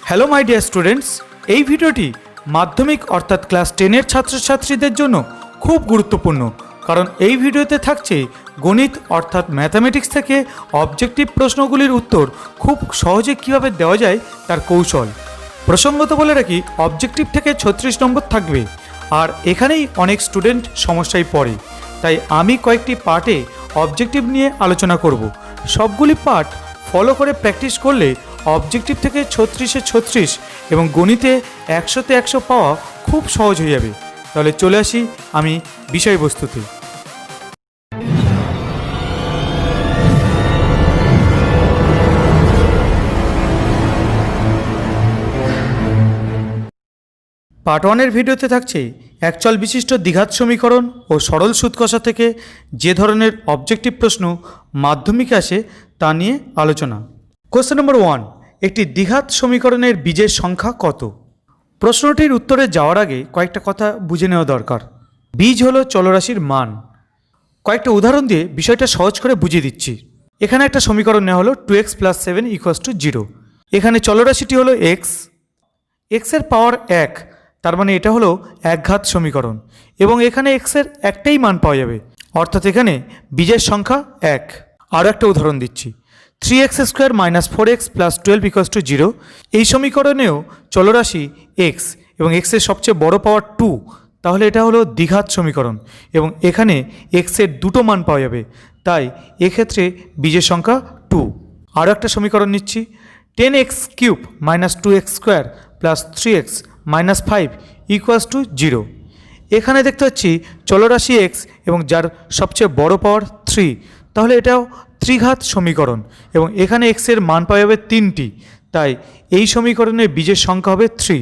Hello my dear students, এই ভিডিওটি মাধ্যমিক অর্থাৎ ক্লাস 10-এর ছাত্রছাত্রীদের জন্য খুব গুরুত্বপূর্ণ, কারণ এই ভিডিওতে থাকছে গণিত অর্থাৎ ম্যাথামেটিক্স থেকে অবজেক্টিভ প্রশ্নগুলির উত্তর খুব সহজে কীভাবে দেওয়া যায় তার কৌশল। প্রসঙ্গত বলে রাখি, অবজেক্টিভ থেকে 36 নম্বর থাকবে, আর এখানেই অনেক স্টুডেন্ট সমস্যায় পড়ে। তাই আমি কয়েকটি পার্টে অবজেক্টিভ নিয়ে আলোচনা করব। সবগুলি পার্ট ফলো করে প্র্যাকটিস করলে অবজেক্টিভ থেকে 36-এ 36 এবং গণিতে 100-তে 100 পাওয়া খুব সহজ হয়ে যাবে। তাহলে চলে আসি আমি বিষয়বস্তুতে। পার্ট 1-এর ভিডিওতে থাকছে একচল বিশিষ্ট দ্বিঘাত সমীকরণ ও সরল সুদ কষা থেকে যে ধরনের অবজেক্টিভ প্রশ্ন মাধ্যমিকে আসে তা নিয়ে আলোচনা। কোশ্চেন নম্বর 1, একটি দ্বিঘাত সমীকরণের বীজের সংখ্যা কত? প্রশ্নটির উত্তরে যাওয়ার আগে কয়েকটা কথা বুঝে নেওয়া দরকার। বীজ হলো চলরাশির মান। কয়েকটা উদাহরণ দিয়ে বিষয়টা সহজ করে বুঝিয়ে দিচ্ছি। এখানে একটা সমীকরণ নেওয়া হলো 2x + 7 = 0। এখানে চলরাশিটি হলো x এর পাওয়ার 1, তার মানে এটা হলো একঘাত সমীকরণ, এবং এখানে x এর একটাই মান পাওয়া যাবে, অর্থাৎ এখানে বীজের সংখ্যা 1। আরও একটা উদাহরণ দিচ্ছি, 3x² - 4x + 12 = 0। এই সমীকরণেও চলরাশি x এবং x এর সবচেয়ে বড় পাওয়ার 2, তাহলে এটা হলো দ্বিঘাত সমীকরণ এবং এখানে x এর দুটো মান পাওয়া যাবে, তাই এক্ষেত্রে বীজের সংখ্যা 2। আরও একটা সমীকরণ নিচ্ছি, 10x³ - 2x² + 3x - 5 = 0। এখানে দেখতে পাচ্ছি চলরাশি x এবং যার সবচেয়ে বড় পাওয়ার 3, তাহলে এটাও ত্রিঘাত সমীকরণ এবং এখানে x এর মান পাওয়া যাবে 3টি, তাই এই সমীকরণের বীজের সংখ্যা হবে 3।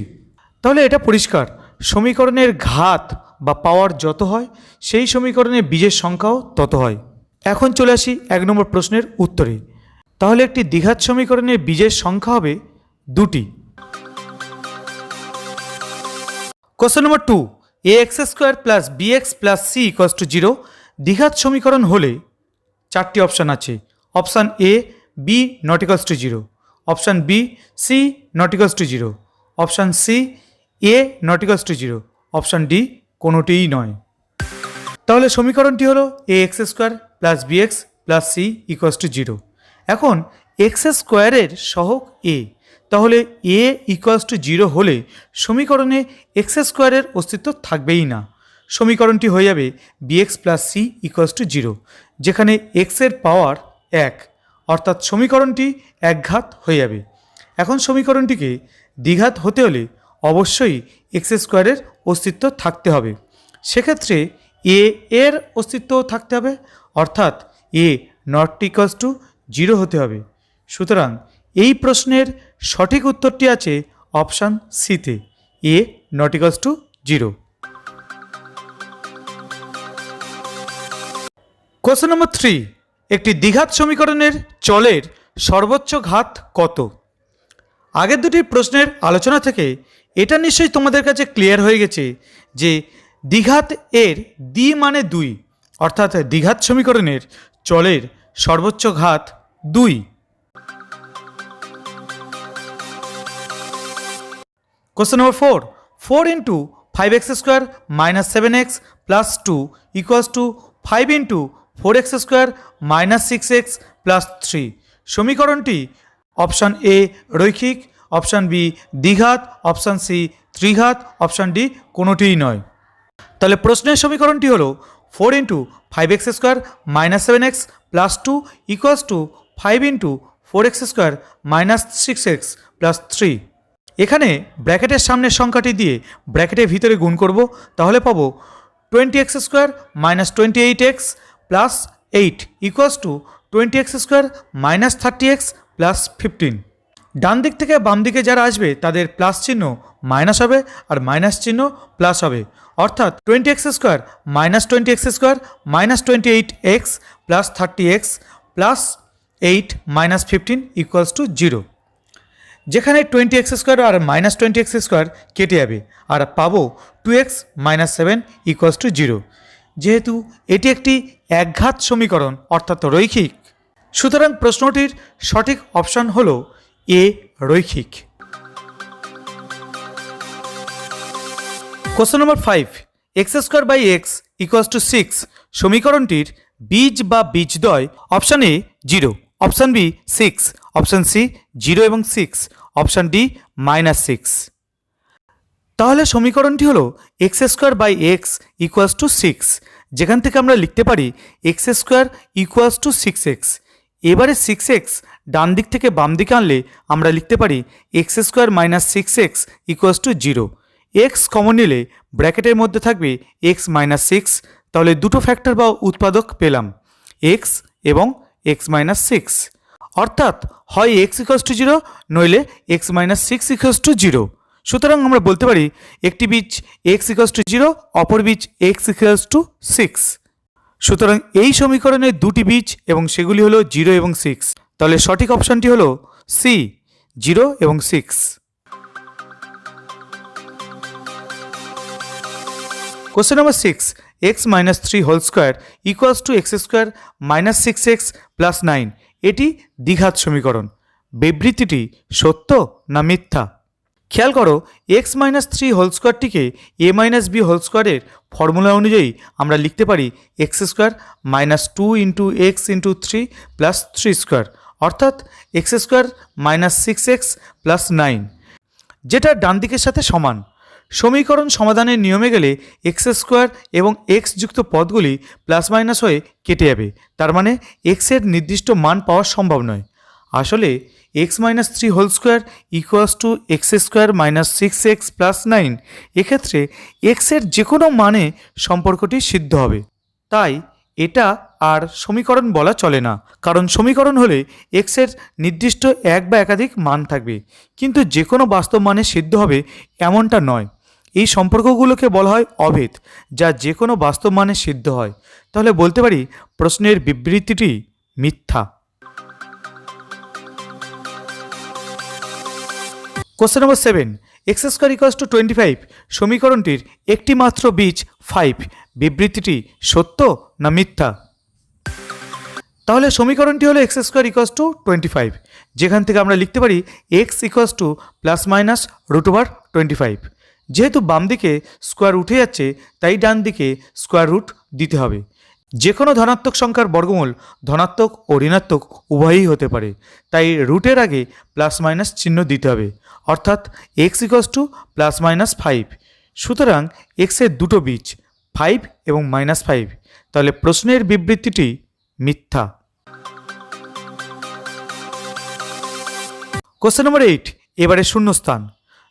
তাহলে এটা পরিষ্কার, সমীকরণের ঘাত বা পাওয়ার যত হয় সেই সমীকরণের বীজের সংখ্যাও তত হয়। এখন চলে আসি 1 নম্বর প্রশ্নের উত্তরে। তাহলে একটি দ্বিঘাত সমীকরণের বীজের সংখ্যা হবে 2টি। Question number 2, ax² + bx + c = 0 দ্বিঘাত সমীকরণ হলে 4টি অপশান আছে। Option A b ≠ 0, option B c ≠ 0, option C a ≠ 0, option D কোনোটিই নয়। তাহলে সমীকরণটি হলো ax² + bx + c = 0। এখন x² এর সহগ a, তাহলে a = 0 হলে সমীকরণে x² এর অস্তিত্ব থাকবেই না। সমীকরণটি হয়ে যাবে bx + c = 0, যেখানে x এর পাওয়ার 1, অর্থাৎ সমীকরণটি একঘাত হয়ে যাবে। এখন সমীকরণটিকে দ্বিঘাত হতে হলে অবশ্যই x² এর অস্তিত্ব থাকতে হবে। সেক্ষেত্রে a এর অস্তিত্বও থাকতে হবে, অর্থাৎ a ≠ 0 হতে হবে। সুতরাং এই প্রশ্নের সঠিক উত্তরটি আছে অপশান সিতে, a ≠ 0। কোশ্চেন নম্বর 3, একটি দ্বিঘাত সমীকরণের চলের সর্বোচ্চ ঘাত কত? আগের দুটি প্রশ্নের আলোচনা থেকে এটা নিশ্চয়ই তোমাদের কাছে ক্লিয়ার হয়ে গেছে যে দ্বিঘাত এর দ্বি মানে 2, অর্থাৎ দ্বিঘাত সমীকরণের চলের সর্বোচ্চ ঘাত 2। Question number 4, 4 × 5x² - 7x + 2 = 5 × 4x² - 6x + 3। সমীকরণটি অপশান এ রৈখিক, অপশান বি দ্বিঘাত, অপশান সি ত্রিঘাত, অপশান ডি কোনোটিই নয়। তাহলে প্রশ্নের সমীকরণটি হলো 4 × 5x² - 7x + 2 = 5 × 4x² - 6x + 3। এখানে ব্র্যাকেটের সামনের সংখ্যাটি দিয়ে ব্র্যাকেটের ভিতরে গুণ করব, তাহলে পাবো 20x² - 28x + 8 = 20x² - 30x + 15। ডান দিক থেকে বাম দিকে যারা আসবে তাদের প্লাস চিহ্ন মাইনাস হবে আর মাইনাস চিহ্ন প্লাস হবে, অর্থাৎ 20x² - 20x² - 28x + 30x + 8 - 15 = 0। যেখানে 20x² আর -20x² কেটে যাবে আর পাবো 2x - 7 = 0। যেহেতু এটি একটি একঘাত সমীকরণ অর্থাৎ রৈখিক, সুতরাং প্রশ্নটির সঠিক অপশান হলো এ রৈখিক। Question number 5, x square by x equals to 6 সমীকরণটির বীজ বা বীজদ্বয় option A 0, option B 6, option C 0 এবং 6, অপশান ডি -6। তাহলে সমীকরণটি হলো x square by x equals to 6, যেখান থেকে আমরা লিখতে পারি x square equals two 6x। এবারে 6x ডান দিক থেকে বাম দিকে আনলে আমরা লিখতে পারি x square minus 6x equals to 0। X common নিলে ব্র্যাকেটের মধ্যে থাকবে এক্স মাইনাস 6, তাহলে দুটো ফ্যাক্টর বা উৎপাদক পেলাম এক্স এবং এক্স মাইনাস 6, অর্থাৎ হয় এক্স ইকুয়ালস টু 0 নইলে এক্স মাইনাস 6 ইকুয়ালস টু 0। সুতরাং আমরা বলতে পারি একটি বীজ এক্স ইকুয়ালস টু 0, অপর বীজ এক্স ইকুয়ালস টু 6। সুতরাং এই সমীকরণে দুটি বীজ এবং সেগুলি হলো 0 এবং 6, তাহলে সঠিক অপশানটি হলো সি 0 এবং 6। Question number 6, x minus 3 whole square equals to x square minus 6x plus 9, এটি দ্বিঘাত সমীকরণ। বিবৃতিটি সত্য না মিথ্যা? খেয়াল করো, এক্স মাইনাস 3 হোল স্কোয়ারটিকে এ মাইনাস বি হোল স্কোয়ারের ফর্মুলা অনুযায়ী আমরা লিখতে পারি x square minus 2 into x into 3 plus 3 square, অর্থাৎ x square minus 6x plus 9, যেটা ডান দিকের সাথে সমান। সমীকরণ সমাধানের নিয়মে গেলে এক্স স্কোয়ার এবং এক্স যুক্ত পদগুলি প্লাস মাইনাস হয়ে কেটে যাবে, তার মানে এক্সের নির্দিষ্ট মান পাওয়া সম্ভব নয়। আসলে x minus 3 whole square equals to x square minus 6x plus 9, এক্ষেত্রে এক্সের যে কোনো মানে সম্পর্কটি সিদ্ধ হবে। তাই এটা আর সমীকরণ বলা চলে না, কারণ সমীকরণ হলে এক্সের নির্দিষ্ট এক বা একাধিক মান থাকবে, কিন্তু যে কোনো বাস্তব মানে সিদ্ধ হবে এমনটা নয়। এই সম্পর্কগুলোকে বলা হয় অভেদ, যা যে কোনো বাস্তব মানে সিদ্ধ হয়। তাহলে বলতে পারি প্রশ্নের বিবৃতিটি মিথ্যা। Question number 7, x square equals two 25 সমীকরণটির একটি মাত্র বীজ 5, বিবৃতিটি সত্য না মিথ্যা? তাহলে সমীকরণটি হলো এক্স স্কোয়ার ইকুয়ালস টু 25, যেখান থেকে আমরা লিখতে পারি x equals to plus minus root over 25। যেহেতু বাম দিকে স্কোয়ার উঠে যাচ্ছে, তাই ডান দিকে স্কোয়ার রুট দিতে হবে। যে কোনো ধনাত্মক সংখ্যার বর্গমূল ধনাত্মক ও ঋণাত্মক উভয়ই হতে পারে, তাই রুটের আগে প্লাস মাইনাস চিহ্ন দিতে হবে, অর্থাৎ x equals to plus minus 5। সুতরাং এক্সের দুটো বীজ 5 এবং -5, তাহলে প্রশ্নের বিবৃতিটি মিথ্যা। কোশ্চেন নম্বর 8, এবারে শূন্যস্থান।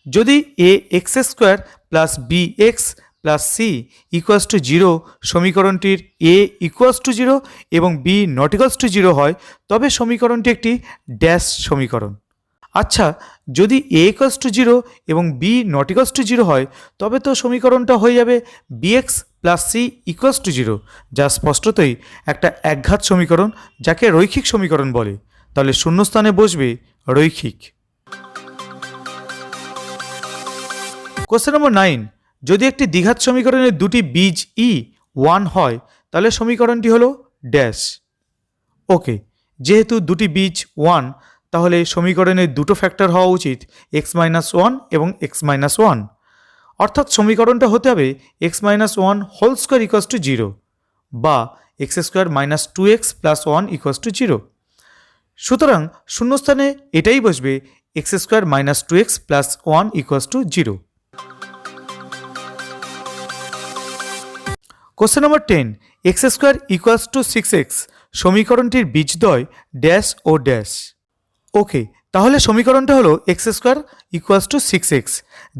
যদি a x square plus b x plus c equals to 0 সমীকরণটির এ ইকুয়ালস টু 0 এবং বি নট ইকুয়ালস টু 0 হয়, তবে সমীকরণটি একটি ড্যাশ সমীকরণ। আচ্ছা, যদি এ ইকুয়ালস টু 0 এবং বি নট ইকুয়ালস টু 0 হয়, তবে তো সমীকরণটা হয়ে যাবে b x plus c equals to 0, যা স্পষ্টতই একটা একঘাত সমীকরণ, যাকে রৈখিক সমীকরণ বলে। তাহলে শূন্যস্থানে বসবে রৈখিক। কোশ্চেন নম্বর 9, যদি একটি দ্বিঘাত সমীকরণের দুটি বীজ ই 1 হয়, তাহলে সমীকরণটি হলো ড্যাশ। ওকে, যেহেতু দুটি বীজ 1, তাহলে সমীকরণের দুটো ফ্যাক্টর হওয়া উচিত x-1 এবং x-1, অর্থাৎ সমীকরণটা হতে হবে x-1 whole square equals to 0 বা x square minus 2x plus 1 equals to 0। সুতরাং শূন্যস্থানে এটাই বসবে x square minus 2x plus 1 equals to 0। Question number 10, x square equals two 6x সমীকরণটির বীজদ্বয় ড্যাশ ও ড্যাশ। ওকে, তাহলে সমীকরণটা হলো x square equals two 6x,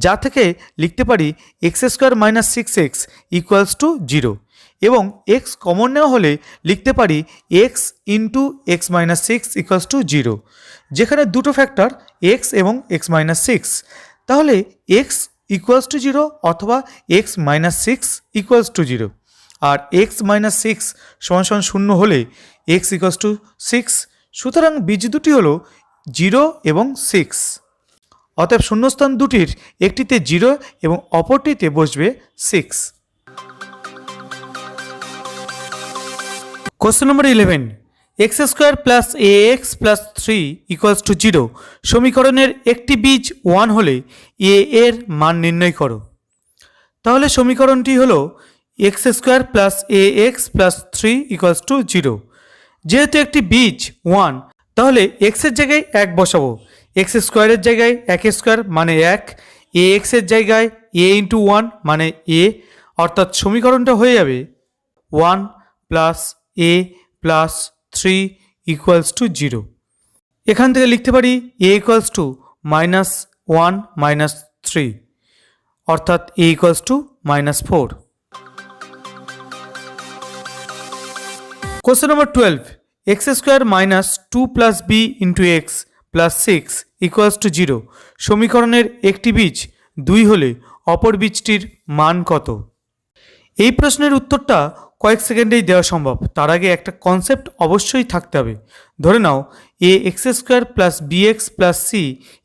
যা থেকে লিখতে পারি x square minus 6x equals to 0, এবং এক্স কমন নেওয়া হলে লিখতে পারি x into x minus 6 equals to 0, যেখানে দুটো ফ্যাক্টর এক্স এবং এক্স মাইনাস 6। তাহলে এক্স ইকুয়ালস টু 0 অথবা এক্স মাইনাস 6 ইকুয়ালস টু 0, আর এক্স মাইনাস 6 সমান 0 হলে এক্স ইকুয়ালস টু 6। সুতরাং বীজ দুটি হলো 0 এবং 6। অতএব শূন্যস্থান দুটির একটিতে 0 এবং অপরটিতে বসবে 6। Question number 11, x square plus A x plus 3 equals to 0 সমীকরণের একটি বীজ 1 হলে এ এর মান নির্ণয় করো। তাহলে সমীকরণটি হলো x square plus A x plus 3 equals to 0। যেহেতু একটি বীজ 1, তাহলে এক্সের জায়গায় 1 বসাবো, এক্স স্কোয়ারের জায়গায় 1 স্কোয়ার মানে 1, এ এক্সের জায়গায় এ ইন্টু 1 মানে এ, অর্থাৎ সমীকরণটা হয়ে যাবে 1 plus A plus 3 equals to 0। এখান থেকে লিখতে পারি এ ইকুয়ালস টু -1 -3, অর্থাৎ a equals to -4। Question number 12, x square minus 2 plus b into x plus 6 equals to 0। সমীকরণের একটি বীজ 2 হলে অপর বীজটির মান কত? এই প্রশ্নের উত্তরটা কয়েক সেকেন্ডেই দেওয়া সম্ভব। তার আগে একটা কনসেপ্ট অবশ্যই থাকতে হবে। ধরে নাও a x square plus b x plus c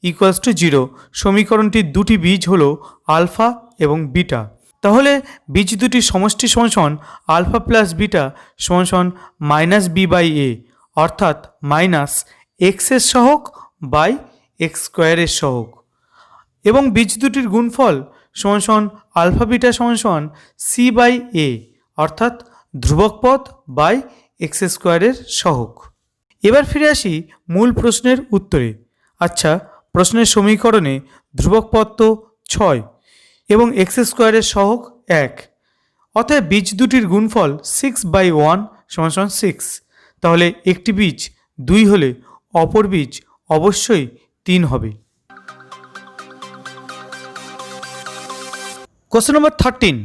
equals to 0। সমীকরণটির দুটি বীজ হলো আলফা এবং বিটা। তাহলে বীজ দুটির সমষ্টি সমান আলফা প্লাস বিটা সমান মাইনাস বি বাই এ, অর্থাৎ মাইনাস এক্সের সহগ বাই এক্স স্কোয়ারের সহগ, এবং বীজ দুটির গুণফল সমান আলফা বিটা সমান সি বাই এ, অর্থাৎ ধ্রুবক পদ বাই এক্স স্কোয়ারের সহগ। এবার ফিরে আসি মূল প্রশ্নের উত্তরে। আচ্ছা, প্রশ্নের সমীকরণে ধ্রুবক পদ তো 6 এবং এক্স স্কোয়ারের সহগ 1, অতএব বীজ দুটির গুণফল 6/1 = 6। তাহলে একটি বীজ 2 হলে অপর বীজ অবশ্যই 3 হবে। Question number 13,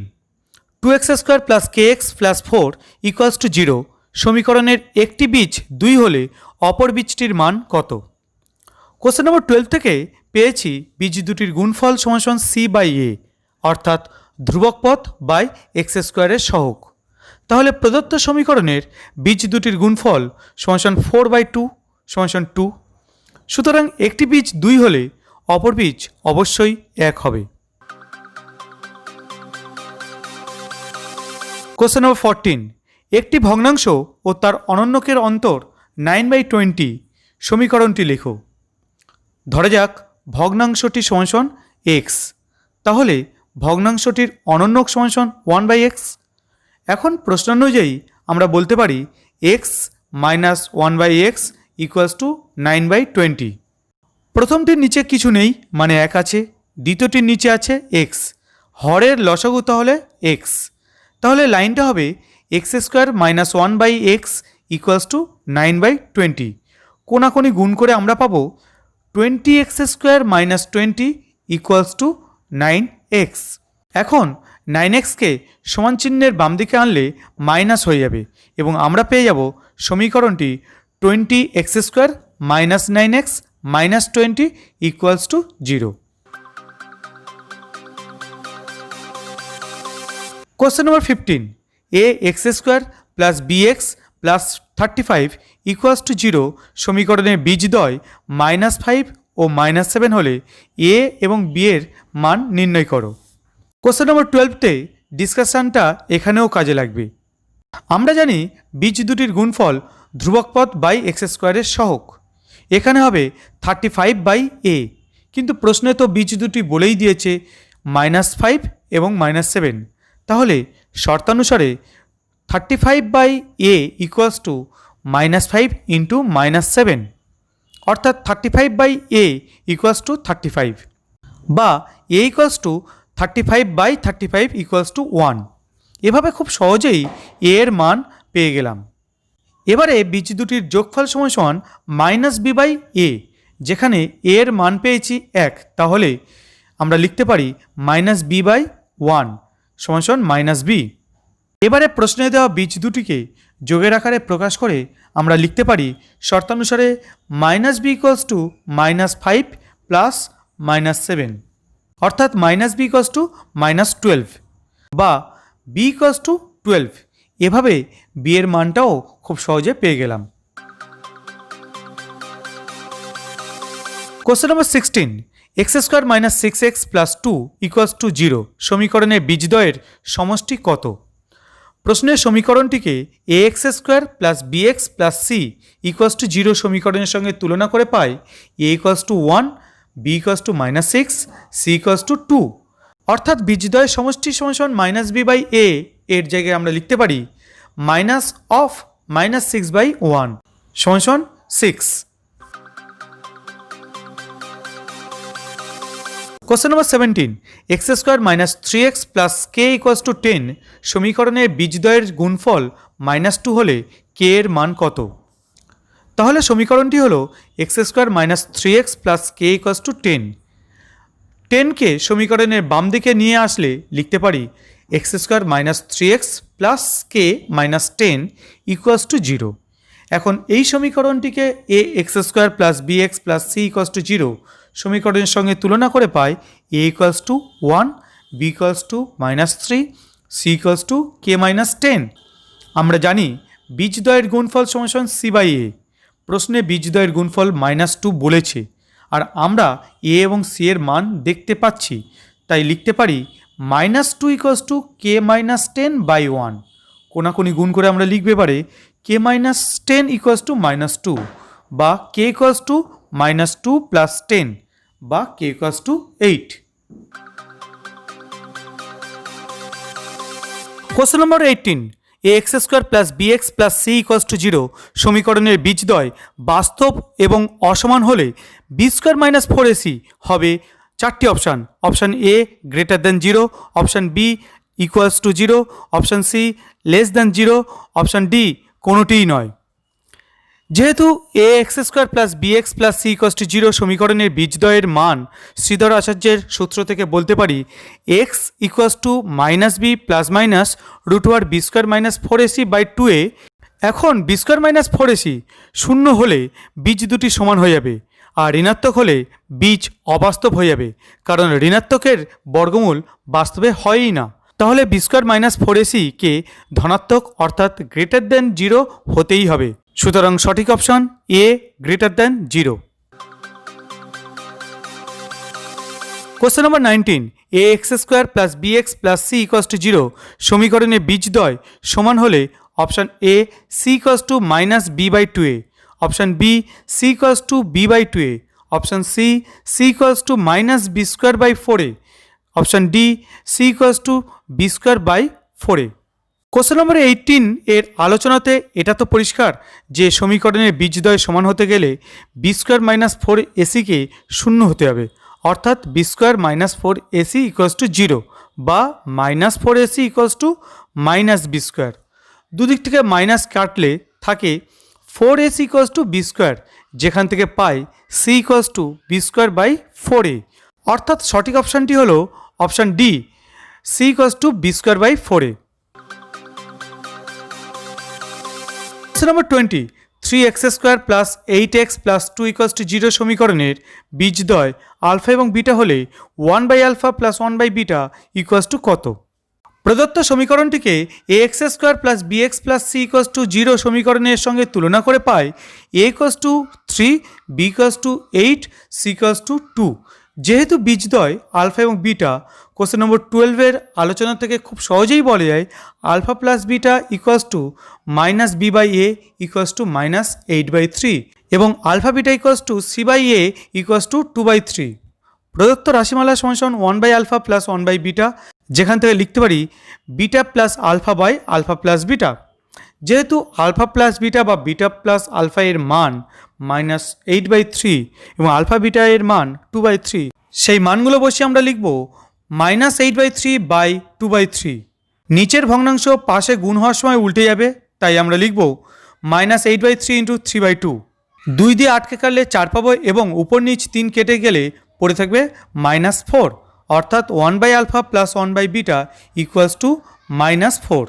2x square plus kx plus 4 equals to 0। সমীকরণের একটি বীজ 2 হলে অপর বীজটির মান কত? কোশ্চেন নম্বর 12 থেকে পেয়েছি বীজ দুটির গুণফল সমান সি বাই এ, অর্থাৎ ধ্রুবক পদ বাই এক্স স্কোয়ারের সহগ। তাহলে প্রদত্ত সমীকরণের বীজ দুটির গুণফল সমান 4/2 সমান 2। সুতরাং একটি বীজ 2 হলে অপর বীজ অবশ্যই 1 হবে। কোশ্চেন নম্বর 14, একটি ভগ্নাংশ ও তার অনন্যকের অন্তর 9/20। সমীকরণটি লেখো। ধরা যাক ভগ্নাংশটি সমান এক্স, তাহলে ভগ্নাংশটির অনন্যক সমান 1/x। এখন প্রশ্নানুযায়ী আমরা বলতে পারি x minus 1/x equals to 9/20। প্রথমটির নিচে কিছু নেই মানে 1 আছে, দ্বিতীয়টির নিচে আছে x, হরের লসাগু তাহলে x। তাহলে লাইনটা হবে x square minus 1/x equals to 9/20। কোনাকুনি গুণ করে আমরা পাবো 20x square minus 20 equals two 9x। এখন 9xকে সমান চিহ্নের বাম দিকে আনলে মাইনাস হয়ে যাবে এবং আমরা পেয়ে যাব সমীকরণটি 20x square minus 9x minus 20 equals to 0। Question number 15, a x square plus b x plus 35 equals to 0। সমীকরণের বীজদ্বয় -5 ও -7 হলে এ এবং বি এর মান নির্ণয় করো। কোশ্চেন নম্বর 12তে ডিসকাশনটা এখানেও কাজে লাগবে। আমরা জানি বীজ দুটির গুণফল ধ্রুবক পদ বাই এক্স স্কোয়ারের সহগ। এখানে হবে 35/a, কিন্তু প্রশ্নে তো বীজ দুটি বলেই দিয়েছে -5 এবং -7। তাহলে শর্তানুসারে 35/a ইকুয়ালস টু -5 ইন্টু -7, অর্থাৎ 35/a ইকুয়ালস টু 35, বা a equals to 35/35 equals to 1। এভাবে খুব সহজেই a এর মান পেয়ে গেলাম। এবারে বীজ দুটির যোগফল সমান -b/a, যেখানে a এর মান পেয়েছি 1, তাহলে আমরা লিখতে পারি -b/1 সমান -b। এবারে প্রশ্নে দেওয়া বীজ দুটিকে যোগের আকারে প্রকাশ করে আমরা লিখতে পারি শর্তানুসারে -b ইকুয়ালস টু -5 প্লাস -7, অর্থাৎ -b ইকুয়ালস টু -12 বা b ইকুয়ালস টু 12। এভাবে b এর মানটাও খুব সহজে পেয়ে গেলাম। Question number 16, x square minus 6x plus 2 equals to 0। সমীকরণের বীজদ্বয়ের সমষ্টি কত? প্রশ্নের সমীকরণটিকে a x square plus b x plus c equals to 0 সমীকরণের সঙ্গে তুলনা করে পাই a equals to 1, b equals to -6, c equals to 2। অর্থাৎ বীজদ্বয়ের সমষ্টি সমান মাইনাস বি বাই এ এর জায়গায় আমরা লিখতে পারি minus of minus six by one সমান 6। Question number 17, x square minus 3x plus k equals to 10 সমীকরণে বীজদ্বয়ের গুণফল -2 হলে কে এর মান কত? তাহলে সমীকরণটি হলো x square minus 3x plus k equals to 10। 10কে সমীকরণের বাম দিকে নিয়ে আসলে লিখতে পারি x square minus 3x plus k minus 10 equals to 0। এখন এই সমীকরণটিকে a x square plus b x plus c equals to 0 সমীকরণের সঙ্গে তুলনা করে পাই a equals to 1, b equals to -3, c equals to k minus 10। আমরা জানি বীজদ্বয়ের গুণফল সমান সি বাই এ। প্রশ্নে বীজদ্বয়ের গুণফল -2 বলেছে, আর আমরা এ এবং সি এর মান দেখতে পাচ্ছি, তাই লিখতে পারি -2 equals to k minus 10 by 1। কোনাকুনি গুণ করে আমরা লিখতে পারি কে মাইনাস 10 ইকুয়ালস টু -2 বা কে ইকুয়ালস টু -2 প্লাস 10 বা k equals to 8। Question number 18, a x square plus b x plus c equals to 0 সমীকরণের বীজদ্বয় বাস্তব এবং অসমান হলে বি স্কোয়ার মাইনাস 4ac হবে 4টি option. Option A greater than 0, option B equals to 0, option C less than 0, option D কোনোটিই নয়। যেহেতু a x square plus b x plus c equals to 0 সমীকরণের বীজদ্বয়ের মান শ্রীধর আচার্যের সূত্র থেকে বলতে পারি x equals to minus b plus minus root over b square minus 4ac by 2a। এখন বি স্কোয়ার মাইনাস 4ac শূন্য হলে বীজ দুটি সমান হয়ে যাবে, আর ঋণাত্মক হলে বীজ অবাস্তব হয়ে যাবে, কারণ ঋণাত্মকের বর্গমূল বাস্তবে হয়ই না। তাহলে বি স্কোয়ার মাইনাস 4ac কে ধনাত্মক অর্থাৎ গ্রেটার দ্যান 0 হতেই হবে। সুতরাং সঠিক option A greater than 0। Question number 19, a x square plus b x plus c equals to 0 সমীকরণে বীজদ্বয় সমান হলে option A c equals to minus b by 2a, option B c equals to b by 2a, option C c equals to minus b square by 4a, option D c equals to b square by 4a। Question number 18 এর আলোচনাতে এটা তো পরিষ্কার যে সমীকরণের বীজদ্বয় সমান হতে গেলে বি স্কোয়ার মাইনাস 4ac-কে শূন্য হতে হবে, অর্থাৎ b square minus 4ac equals to 0 বা -4ac equals to minus b square. দুদিক থেকে মাইনাস কাটলে থাকে 4ac equals to b square, যেখান থেকে পাই c equals to b square by 4a, অর্থাৎ সঠিক অপশানটি হলো option D c equals to b square by 4a। Number 20, 3x square plus 8x plus 2 equals to 0 সমীকরণের বীজদ্বয় আলফা এবং বিটা হলে 1 by alpha plus 1 by beta equals to কত? প্রদত্ত সমীকরণটিকে a x square plus b x plus c equals to 0 সমীকরণের সঙ্গে তুলনা করে পাই a equals to 3, b equals to 8, c equals to 2। যেহেতু বীজদ্বয় আলফা এবং বিটা কোশ্চেন নম্বর 12-এর আলোচনা থেকে খুব সহজেই বলা যায় alpha plus beta equals to minus b by a equals to minus 8/3 এবং alpha beta equals to c by a equals to 2/3। প্রদত্ত রাশিমালা সমান 1 by alpha plus 1 by beta, যেখান থেকে লিখতে পারি beta plus alpha by alpha plus beta. যেহেতু alpha plus beta বা বিটা প্লাস আলফা এর মান -8/3 এবং আলফা বিটা এর মান 2/3, সেই মানগুলো বসে আমরা লিখব -8/3 বাই 2/3। নিচের ভগ্নাংশ পাশে গুণ হওয়ার সময় উল্টে যাবে, তাই আমরা লিখব -8/3 ইন্টু 3/2। 2 দিয়ে আটকে কাটলে 4 পাবো এবং উপর নিচ 3 কেটে গেলে পড়ে থাকবে -4, অর্থাৎ 1 by alpha plus 1 by beta equals to -4।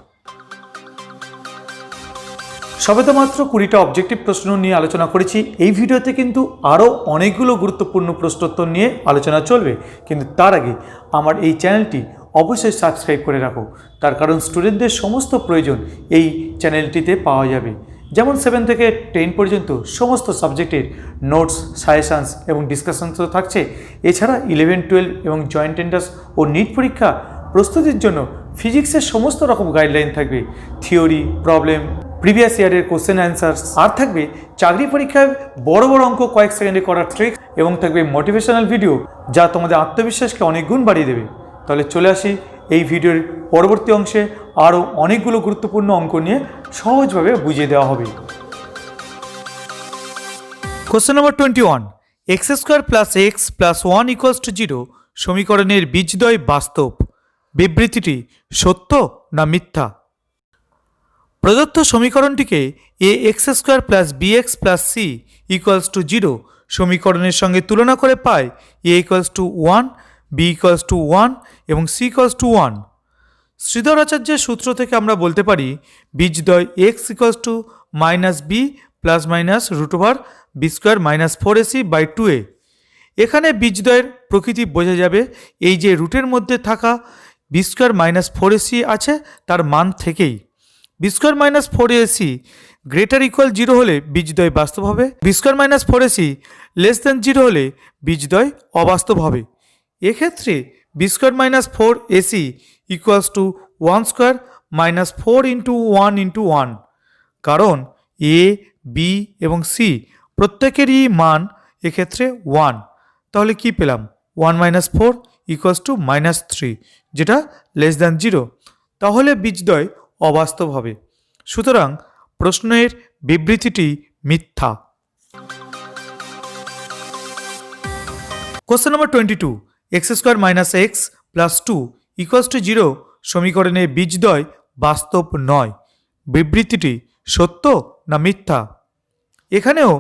সবে তো মাত্র 20টা অবজেক্টিভ প্রশ্ন নিয়ে আলোচনা করেছি। এই ভিডিওতে কিন্তু আরও অনেকগুলো গুরুত্বপূর্ণ প্রশ্নোত্তর নিয়ে আলোচনা চলবে, কিন্তু তার আগে আমার এই চ্যানেলটি অবশ্যই সাবস্ক্রাইব করে রাখো, তার কারণ স্টুডেন্টদের সমস্ত প্রয়োজন এই চ্যানেলটিতে পাওয়া যাবে। যেমন 7 থেকে 10 পর্যন্ত সমস্ত সাবজেক্টের নোটস, সাজেশানস এবং ডিসকাশন তো থাকছে। এছাড়া 11, 12 এবং জয়েন্ট এন্ট্রান্স ও নিট পরীক্ষা প্রস্তুতির জন্য ফিজিক্সের সমস্ত রকম গাইডলাইন থাকবে, থিওরি, প্রবলেম, প্রিভিয়াস ইয়ারের কোশ্চেন অ্যান্সার্স, আর থাকবে চাকরি পরীক্ষায় বড় বড় অঙ্ক কয়েক সেকেন্ডে করার ট্রিক, এবং থাকবে মোটিভেশনাল ভিডিও যা তোমাদের আত্মবিশ্বাসকে অনেক গুণ বাড়িয়ে দেবে। তাহলে চলে আসি এই ভিডিওর পরবর্তী অংশে, আরও অনেকগুলো গুরুত্বপূর্ণ অঙ্ক নিয়ে সহজভাবে বুঝিয়ে দেওয়া হবে। Question number 21, x square plus x plus 1 equals to 0 সমীকরণের বীজদ্বয় বাস্তব, বিবৃতিটি সত্য না মিথ্যা? প্রদত্ত সমীকরণটিকে a x square plus b x plus c equals to 0 সমীকরণের সঙ্গে তুলনা করে পাই a equals to 1, b equals to 1 এবং সি ইকুয়ালস টু 1। শ্রীধর আচার্যের সূত্র থেকে আমরা বলতে পারি বীজদ্বয় x equals to minus b plus minus root over b square minus 4ac by 2a। এখানে বীজদ্বয়ের প্রকৃতি বোঝা যাবে এই যে রুটের মধ্যে থাকা বি স্কোয়ার মাইনাস 4ac আছে তার মান থেকেই। B square minus 4ac greater equal 0 হলে বীজদ্বয় বাস্তব হবে, b square minus 4ac less than 0 হলে বীজদ্বয় অবাস্তব হবে। এক্ষেত্রে b square minus 4ac equals to 1 square minus 4 into 1 into 1, কারণ এ, বি এবং সি প্রত্যেকেরই মান এক্ষেত্রে 1। তাহলে কি পেলাম? 1 মাইনাস 4 ইকুয়ালস টু মাইনাস 3, যেটা লেস দ্যান 0, তাহলে বীজদ্বয় অবাস্তব হবে। সুতরাং প্রশ্নের বিবৃতিটি মিথ্যা। Question number 22, x square minus x plus 2 equals to 0 সমীকরণে বীজদ্বয় বাস্তব নয়, বিবৃতিটি সত্য না মিথ্যা? এখানেও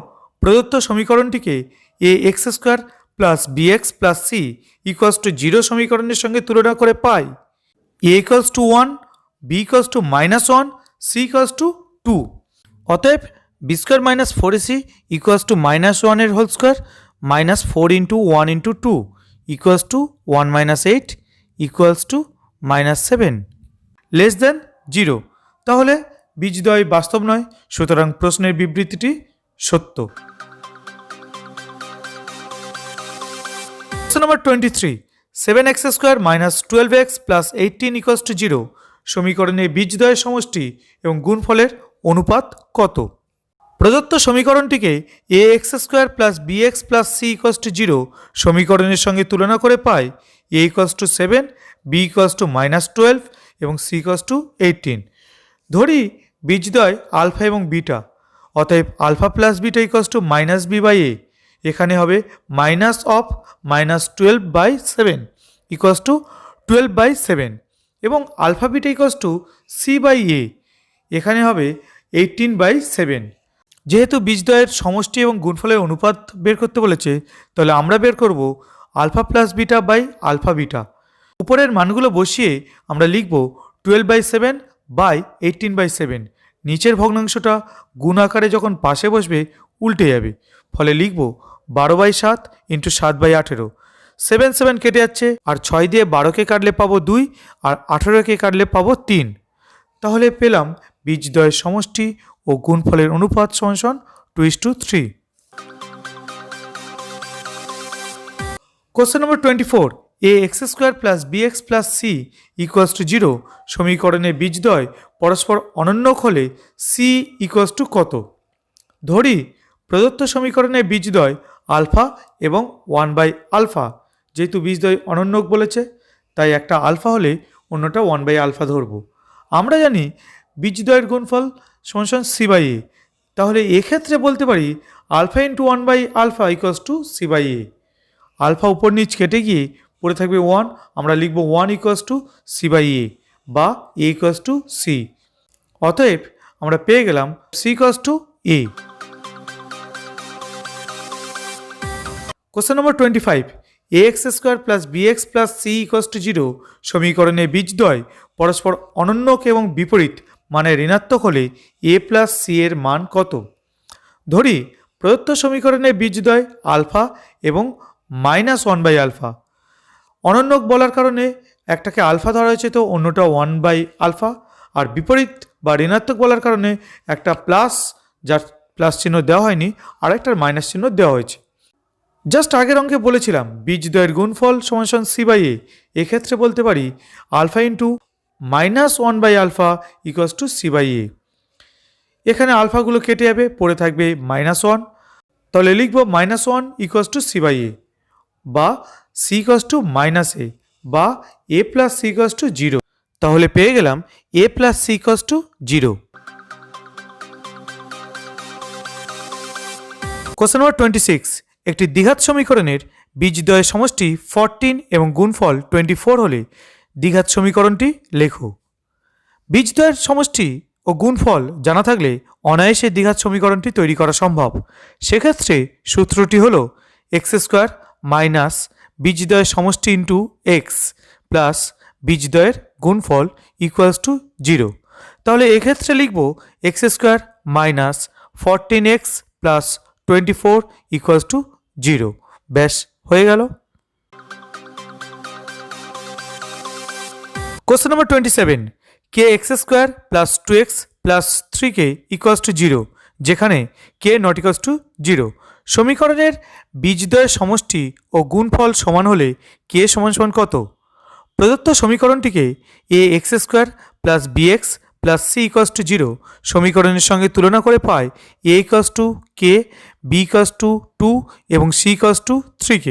প্রদত্ত সমীকরণটিকে a x square plus b x plus c equals to 0 সমীকরণের সঙ্গে তুলনা করে পাই a equals to 1, b equals to minus 1, c equals to 2। অতএব b square minus 4ac equals to minus 1 এর whole square minus 4 into 1 into 2 equals to 1 minus 8 equals to minus 7 less than 0, তাহলে বীজদ্বয় বাস্তব নয়। সুতরাং প্রশ্নের বিবৃতিটি সত্য। Question number 23, 7x square minus 12x plus 18 equals to 0 সমীকরণে বীজদ্বয়ের সমষ্টি এবং গুণফলের অনুপাত কত? প্রদত্ত সমীকরণটিকে a x square plus b x plus c equals to 0 সমীকরণের সঙ্গে তুলনা করে পাই a equals to 7, b equals to minus 12 এবং সি ইকুয়ালস টু 18। ধরি বীজদ্বয় আলফা এবং বিটা, অতএব alpha plus beta equals to minus b by a. এখানে হবে minus of minus 12 by 7 equals to 12 by 7 এবং alpha beta equals to c by a, এখানে হবে 18 বাই 7। যেহেতু বীজদ্বয়ের সমষ্টি এবং গুণফলের অনুপাত বের করতে বলেছে, তাহলে আমরা বের করব alpha plus beta by alpha beta. উপরের মানগুলো বসিয়ে আমরা লিখব 12 বাই 7 বাই 18 বাই 7। নিচের ভগ্নাংশটা গুণ আকারে যখন পাশে বসবে উল্টে যাবে, ফলে লিখব 12 বাই 7 ইন্টু 7 বাই 18। 7 7 কেটে যাচ্ছে, আর 6 দিয়ে 12কে কাটলে পাবো 2, আর 18কে কাটলে পাবো 3। তাহলে পেলাম বীজদ্বয়ের সমষ্টি ও গুণফলের অনুপাত সমান 2:3। Question number 24, a x square plus b x plus c equals to 0 সমীকরণে বীজদ্বয় পরস্পর অনন্যক হলে সি ইকুয়ালস টু কত? ধরি প্রদত্ত সমীকরণে বীজদ্বয় আলফা এবং 1 বাই আলফা, যেহেতু বীজদ্বয় অনন্যক বলেছে তাই একটা আলফা হলে অন্যটা 1 বাই আলফা ধরব। আমরা জানি বীজদ্বয়ের গুণফল সমান সি বাই এ, তাহলে এক্ষেত্রে বলতে পারি alpha into 1 by alpha equals to c by a. Alpha উপর নিচ কেটে গিয়ে পড়ে থাকবে 1, আমরা লিখব 1 equals to c by a বা এ ইকুয়ালস টু সি। অতএব আমরা পেয়ে গেলাম c equals to a. Question number 25, a x square plus b x plus c equals to 0 সমীকরণে বীজদ্বয় পরস্পর অনন্যক এবং বিপরীত মানে ঋণাত্মক হলে এ প্লাস সি এর মান কত? ধরি প্রদত্ত সমীকরণে বীজদ্বয় আলফা এবং মাইনাস 1 বাই আলফা। অনন্যক বলার কারণে একটাকে আলফা ধরা হয়েছে, তো অন্যটা 1 বাই আলফা, আর বিপরীত বা ঋণাত্মক বলার কারণে একটা প্লাস, যার প্লাস চিহ্ন দেওয়া হয়নি, আর একটার মাইনাস চিহ্ন দেওয়া হয়েছে। জাস্ট আগের অঙ্কে বলেছিলাম বীজদ্বয়ের গুণফল সমান সি বাই এ, এক্ষেত্রে বলতে পারি alpha into minus 1 by alpha equals to c by a. এখানে আলফাগুলো কেটে যাবে, পড়ে থাকবে -1, তাহলে লিখব -1 equals to c by a বা সি ইকুয়ালস টু -a বা a plus c equals to 0। তাহলে পেয়ে গেলাম a plus c equals to 0। Question number 26, একটি দ্বিঘাত সমীকরণের বীজদ্বয়ের সমষ্টি 14 এবং গুণফল 24 হলে দ্বিঘাত সমীকরণটি লেখো। বীজদ্বয়ের সমষ্টি ও গুণফল জানা থাকলে অনায়াসে দ্বিঘাত সমীকরণটি তৈরি করা সম্ভব। সেক্ষেত্রে সূত্রটি হলো এক্স স্কোয়ার মাইনাস বীজদ্বয়ের সমষ্টি ইন্টু এক্স প্লাস বীজদ্বয়ের গুণফল ইকুয়ালস টু 0। তাহলে এক্ষেত্রে লিখব x square minus 14x plus 24 equals to 0। ব্যাস হয়ে গেল। Question number 27, K x square plus 2x plus 3k equals to 0, যেখানে কে নট ইকুয়ালস টু 0। সমীকরণের বীজদ্বয়ের সমষ্টি ও গুণফল সমান হলে কে সমান সমান কত? প্রদত্ত সমীকরণটিকে a x square plus b x plus c equals to 0 সমীকরণের সঙ্গে তুলনা করে পায় a equals to k, b equals to 2 এবং সি ইকুয়ালস টু 3k।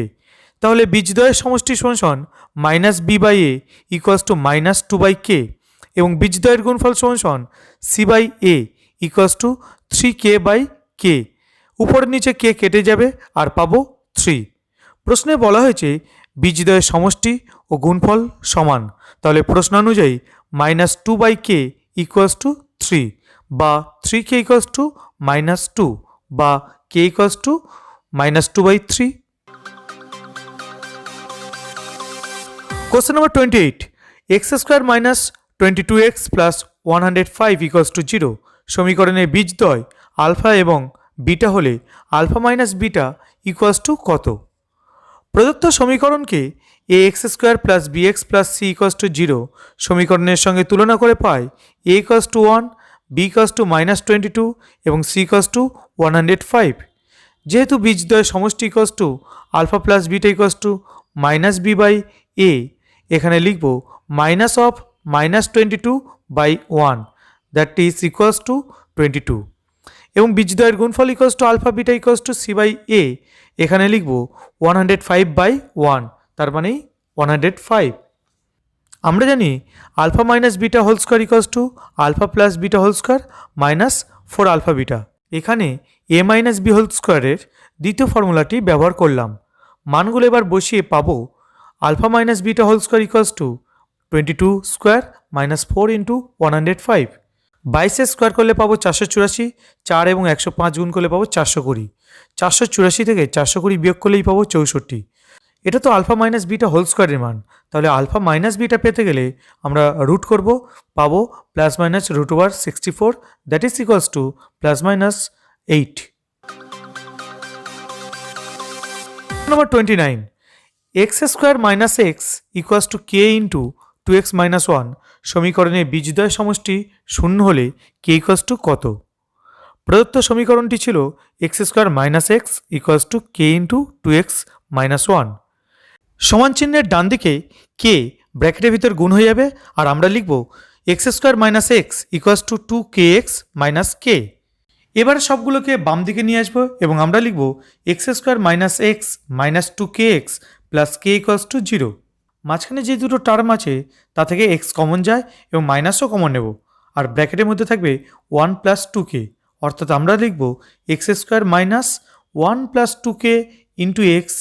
তাহলে বীজদ্বয়ের সমষ্টি সমান সমান minus b by a equals to minus 2 by k এবং বীজদ্বয়ের গুণফল সমান সমান c by a equals to 3k by k. উপরে নিচে কে কেটে যাবে আর পাবো 3। প্রশ্নে বলা হয়েছে বীজদ্বয়ের সমষ্টি ও গুণফল সমান। তাহলে প্রশ্ন অনুযায়ী minus 2 by k equals to 3 বা 3k ইকুয়ালস টু মাইনাস 2 বা k equals to minus 2 by 3। Question number 28, x square minus 22x plus 105 equals to 0 সমীকরণের বীজদ্বয় আলফা এবং বিটা হলে alpha minus beta equals to কত? প্রদত্ত সমীকরণকে a x square plus b x plus c equals to 0 সমীকরণের সঙ্গে তুলনা করে পায় a equals to 1, b equals to minus 22 এবং সি ইকুয়ালস টু 105। যেহেতু বীজদ্বয়ের সমষ্টি equals to alpha plus beta equals to minus b by a, এখানে লিখব minus of minus 22 by 1 that is equals to 22 এবং বীজদ্বয়ের গুণফল equals to alpha beta equals to c by a, এখানে লিখব 105 বাই 1 তার মানে 105। আমরা জানি alpha minus beta whole square equals to alpha plus beta whole square minus 4 alpha beta. এখানে এ মাইনাস বি হোল স্কোয়ারের দ্বিতীয় ফর্মুলাটি ব্যবহার করলাম। মানগুলো এবার বসিয়ে পাবো alpha minus beta whole square equals to 22 square minus 4 into 105। 22 square করলে পাবো 484, 4 এবং 105 গুণ করলে পাবো 420। 484 থেকে 420 বিয়োগ করলেই পাবো 64। এটা তো আলফা মাইনাস বিটা হোল স্কোয়ারের মান। তাহলে আলফা মাইনাস বিটা পেতে গেলে আমরা রুট করব, পাবো plus minus root over 64 that is equals to plus minus 8। Number 29, x square minus x equals to k into 2x minus 1 সমীকরণের বীজদ্বয় সমষ্টি 0 হলে কে ইকুয়ালস টু কত? প্রদত্ত সমীকরণটি ছিল x square minus x equals to k into 2x minus 1। সমান চিহ্নের ডান দিকে কে ব্র্যাকেটের ভিতর গুণ হয়ে যাবে আর আমরা লিখব x square minus x equals to 2kx minus k. এবার সবগুলোকে বাম দিকে নিয়ে আসবো এবং আমরা লিখব x square minus x minus 2kx plus k equals to 0। মাঝখানে যে দুটো টার্ম আছে তা থেকে এক্স কমন যায় এবং মাইনাসও কমন নেব আর ব্র্যাকেটের মধ্যে থাকবে 1 প্লাস 2k, অর্থাৎ আমরা লিখব x square minus 1 plus 2k into x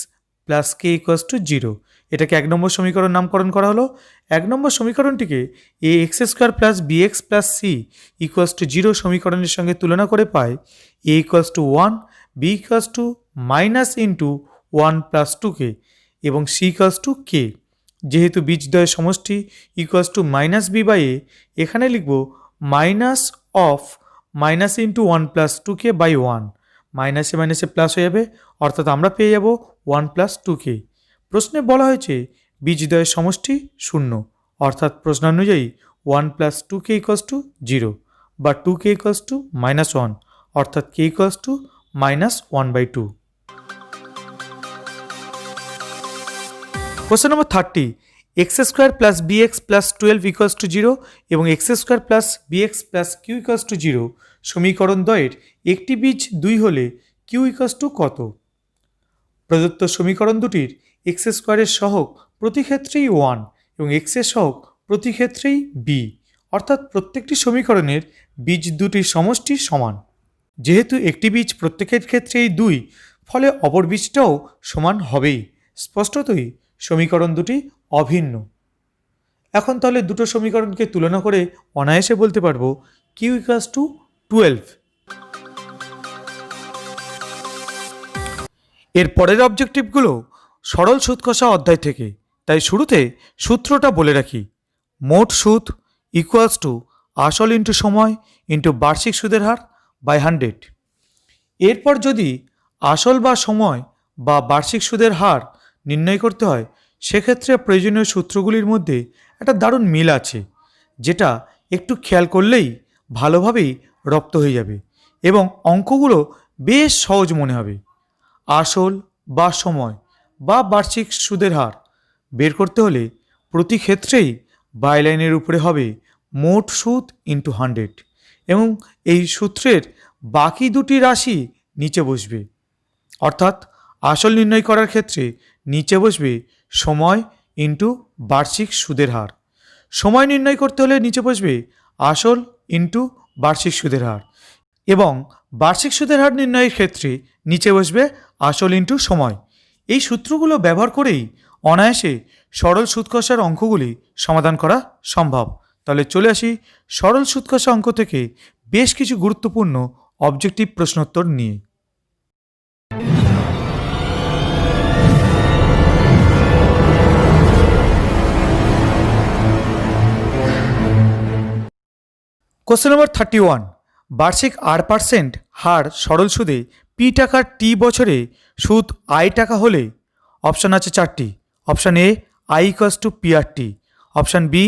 plus k equals to 0। এটাকে 1 নম্বর সমীকরণ নামকরণ করা হলো। 1 নম্বর সমীকরণটিকে a x square plus b x plus c equals to 0 সমীকরণের সঙ্গে তুলনা করে পায় a equals to 1, b equals to minus into 1 plus 2k এবং সি ইকুয়ালস টু কে। যেহেতু বীজদ্বয়ের সমষ্টি equals to minus b by a, এখানে লিখব minus of minus into 1 plus 2k by 1। মাইনাসে মাইনাসে প্লাস হয়ে যাবে, অর্থাৎ আমরা পেয়ে যাব 1 প্লাস 2k। প্রশ্নে বলা হয়েছে বীজদ্বয়ের সমষ্টি 0, অর্থাৎ প্রশ্ন অনুযায়ী 1 প্লাস 2k ইকুয়ালস টু 0 বা 2k ইকুয়ালস টু মাইনাস 1, অর্থাৎ k equals to minus 1/2। Question number 30, x square plus b x plus 12 equals to 0 এবং x square plus b x plus q equals to 0 সমীকরণ দ্বয়ের একটি বীজ 2 হলে Q equals to কত? প্রদত্ত সমীকরণ দুটির এক্স স্কোয়ারের সহগ প্রতি ক্ষেত্রেই 1 এবং এক্সের সহগ প্রতি ক্ষেত্রেই বি, অর্থাৎ প্রত্যেকটি সমীকরণের বীজ দুটির সমষ্টি সমান। যেহেতু একটি বীজ প্রত্যেকের ক্ষেত্রেই 2, ফলে অপর বীজটাও সমান হবেই। স্পষ্টতই সমীকরণ দুটি অভিন্ন। এখন তাহলে দুটো সমীকরণকে তুলনা করে অনায়াসে বলতে পারবো কিউ ইকুয়ালস টু 12। এর পরের অবজেক্টিভগুলো সরল সুদ কষা অধ্যায় থেকে, তাই শুরুতে সূত্রটা বলে রাখি। মোট সুদ ইকুয়ালস টু আসল ইন্টু সময় ইন্টু বার্ষিক সুদের হার বাই 100। এরপর যদি আসল বা সময় বা বার্ষিক সুদের হার নির্ণয় করতে হয়, সেক্ষেত্রে প্রয়োজনীয় সূত্রগুলির মধ্যে একটা দারুণ মিল আছে, যেটা একটু খেয়াল করলেই ভালোভাবেই রপ্ত হয়ে যাবে এবং অঙ্কগুলো বেশ সহজ মনে হবে। আসল বা সময় বা বার্ষিক সুদের হার বের করতে হলে প্রতি ক্ষেত্রেই বাইলাইনের উপরে হবে মোট সুদ ইন্টু 100 এবং এই সূত্রের বাকি দুটি রাশি নিচে বসবে। অর্থাৎ আসল নির্ণয় করার ক্ষেত্রে নিচে বসবে সময় ইন্টু বার্ষিক সুদের হার, সময় নির্ণয় করতে হলে নিচে বসবে আসল ইন্টু বার্ষিক সুদের হার এবং বার্ষিক সুদের হার নির্ণয়ের ক্ষেত্রে নিচে বসবে আসল ইন্টু সময়। এই সূত্রগুলো ব্যবহার করেই অনায়াসে সরল সুদ কষার অঙ্কগুলি সমাধান করা সম্ভব। তাহলে চলে আসি সরল সুদ কষা অঙ্ক থেকে বেশ কিছু গুরুত্বপূর্ণ অবজেক্টিভ প্রশ্নোত্তর নিয়ে। কোশ্চেন নম্বর 31, বার্ষিক R% হার সরল সুদে পি টাকার টি বছরে সুদ আই টাকা হলে অপশান আছে 4টি। Option A I equals to P R T, option B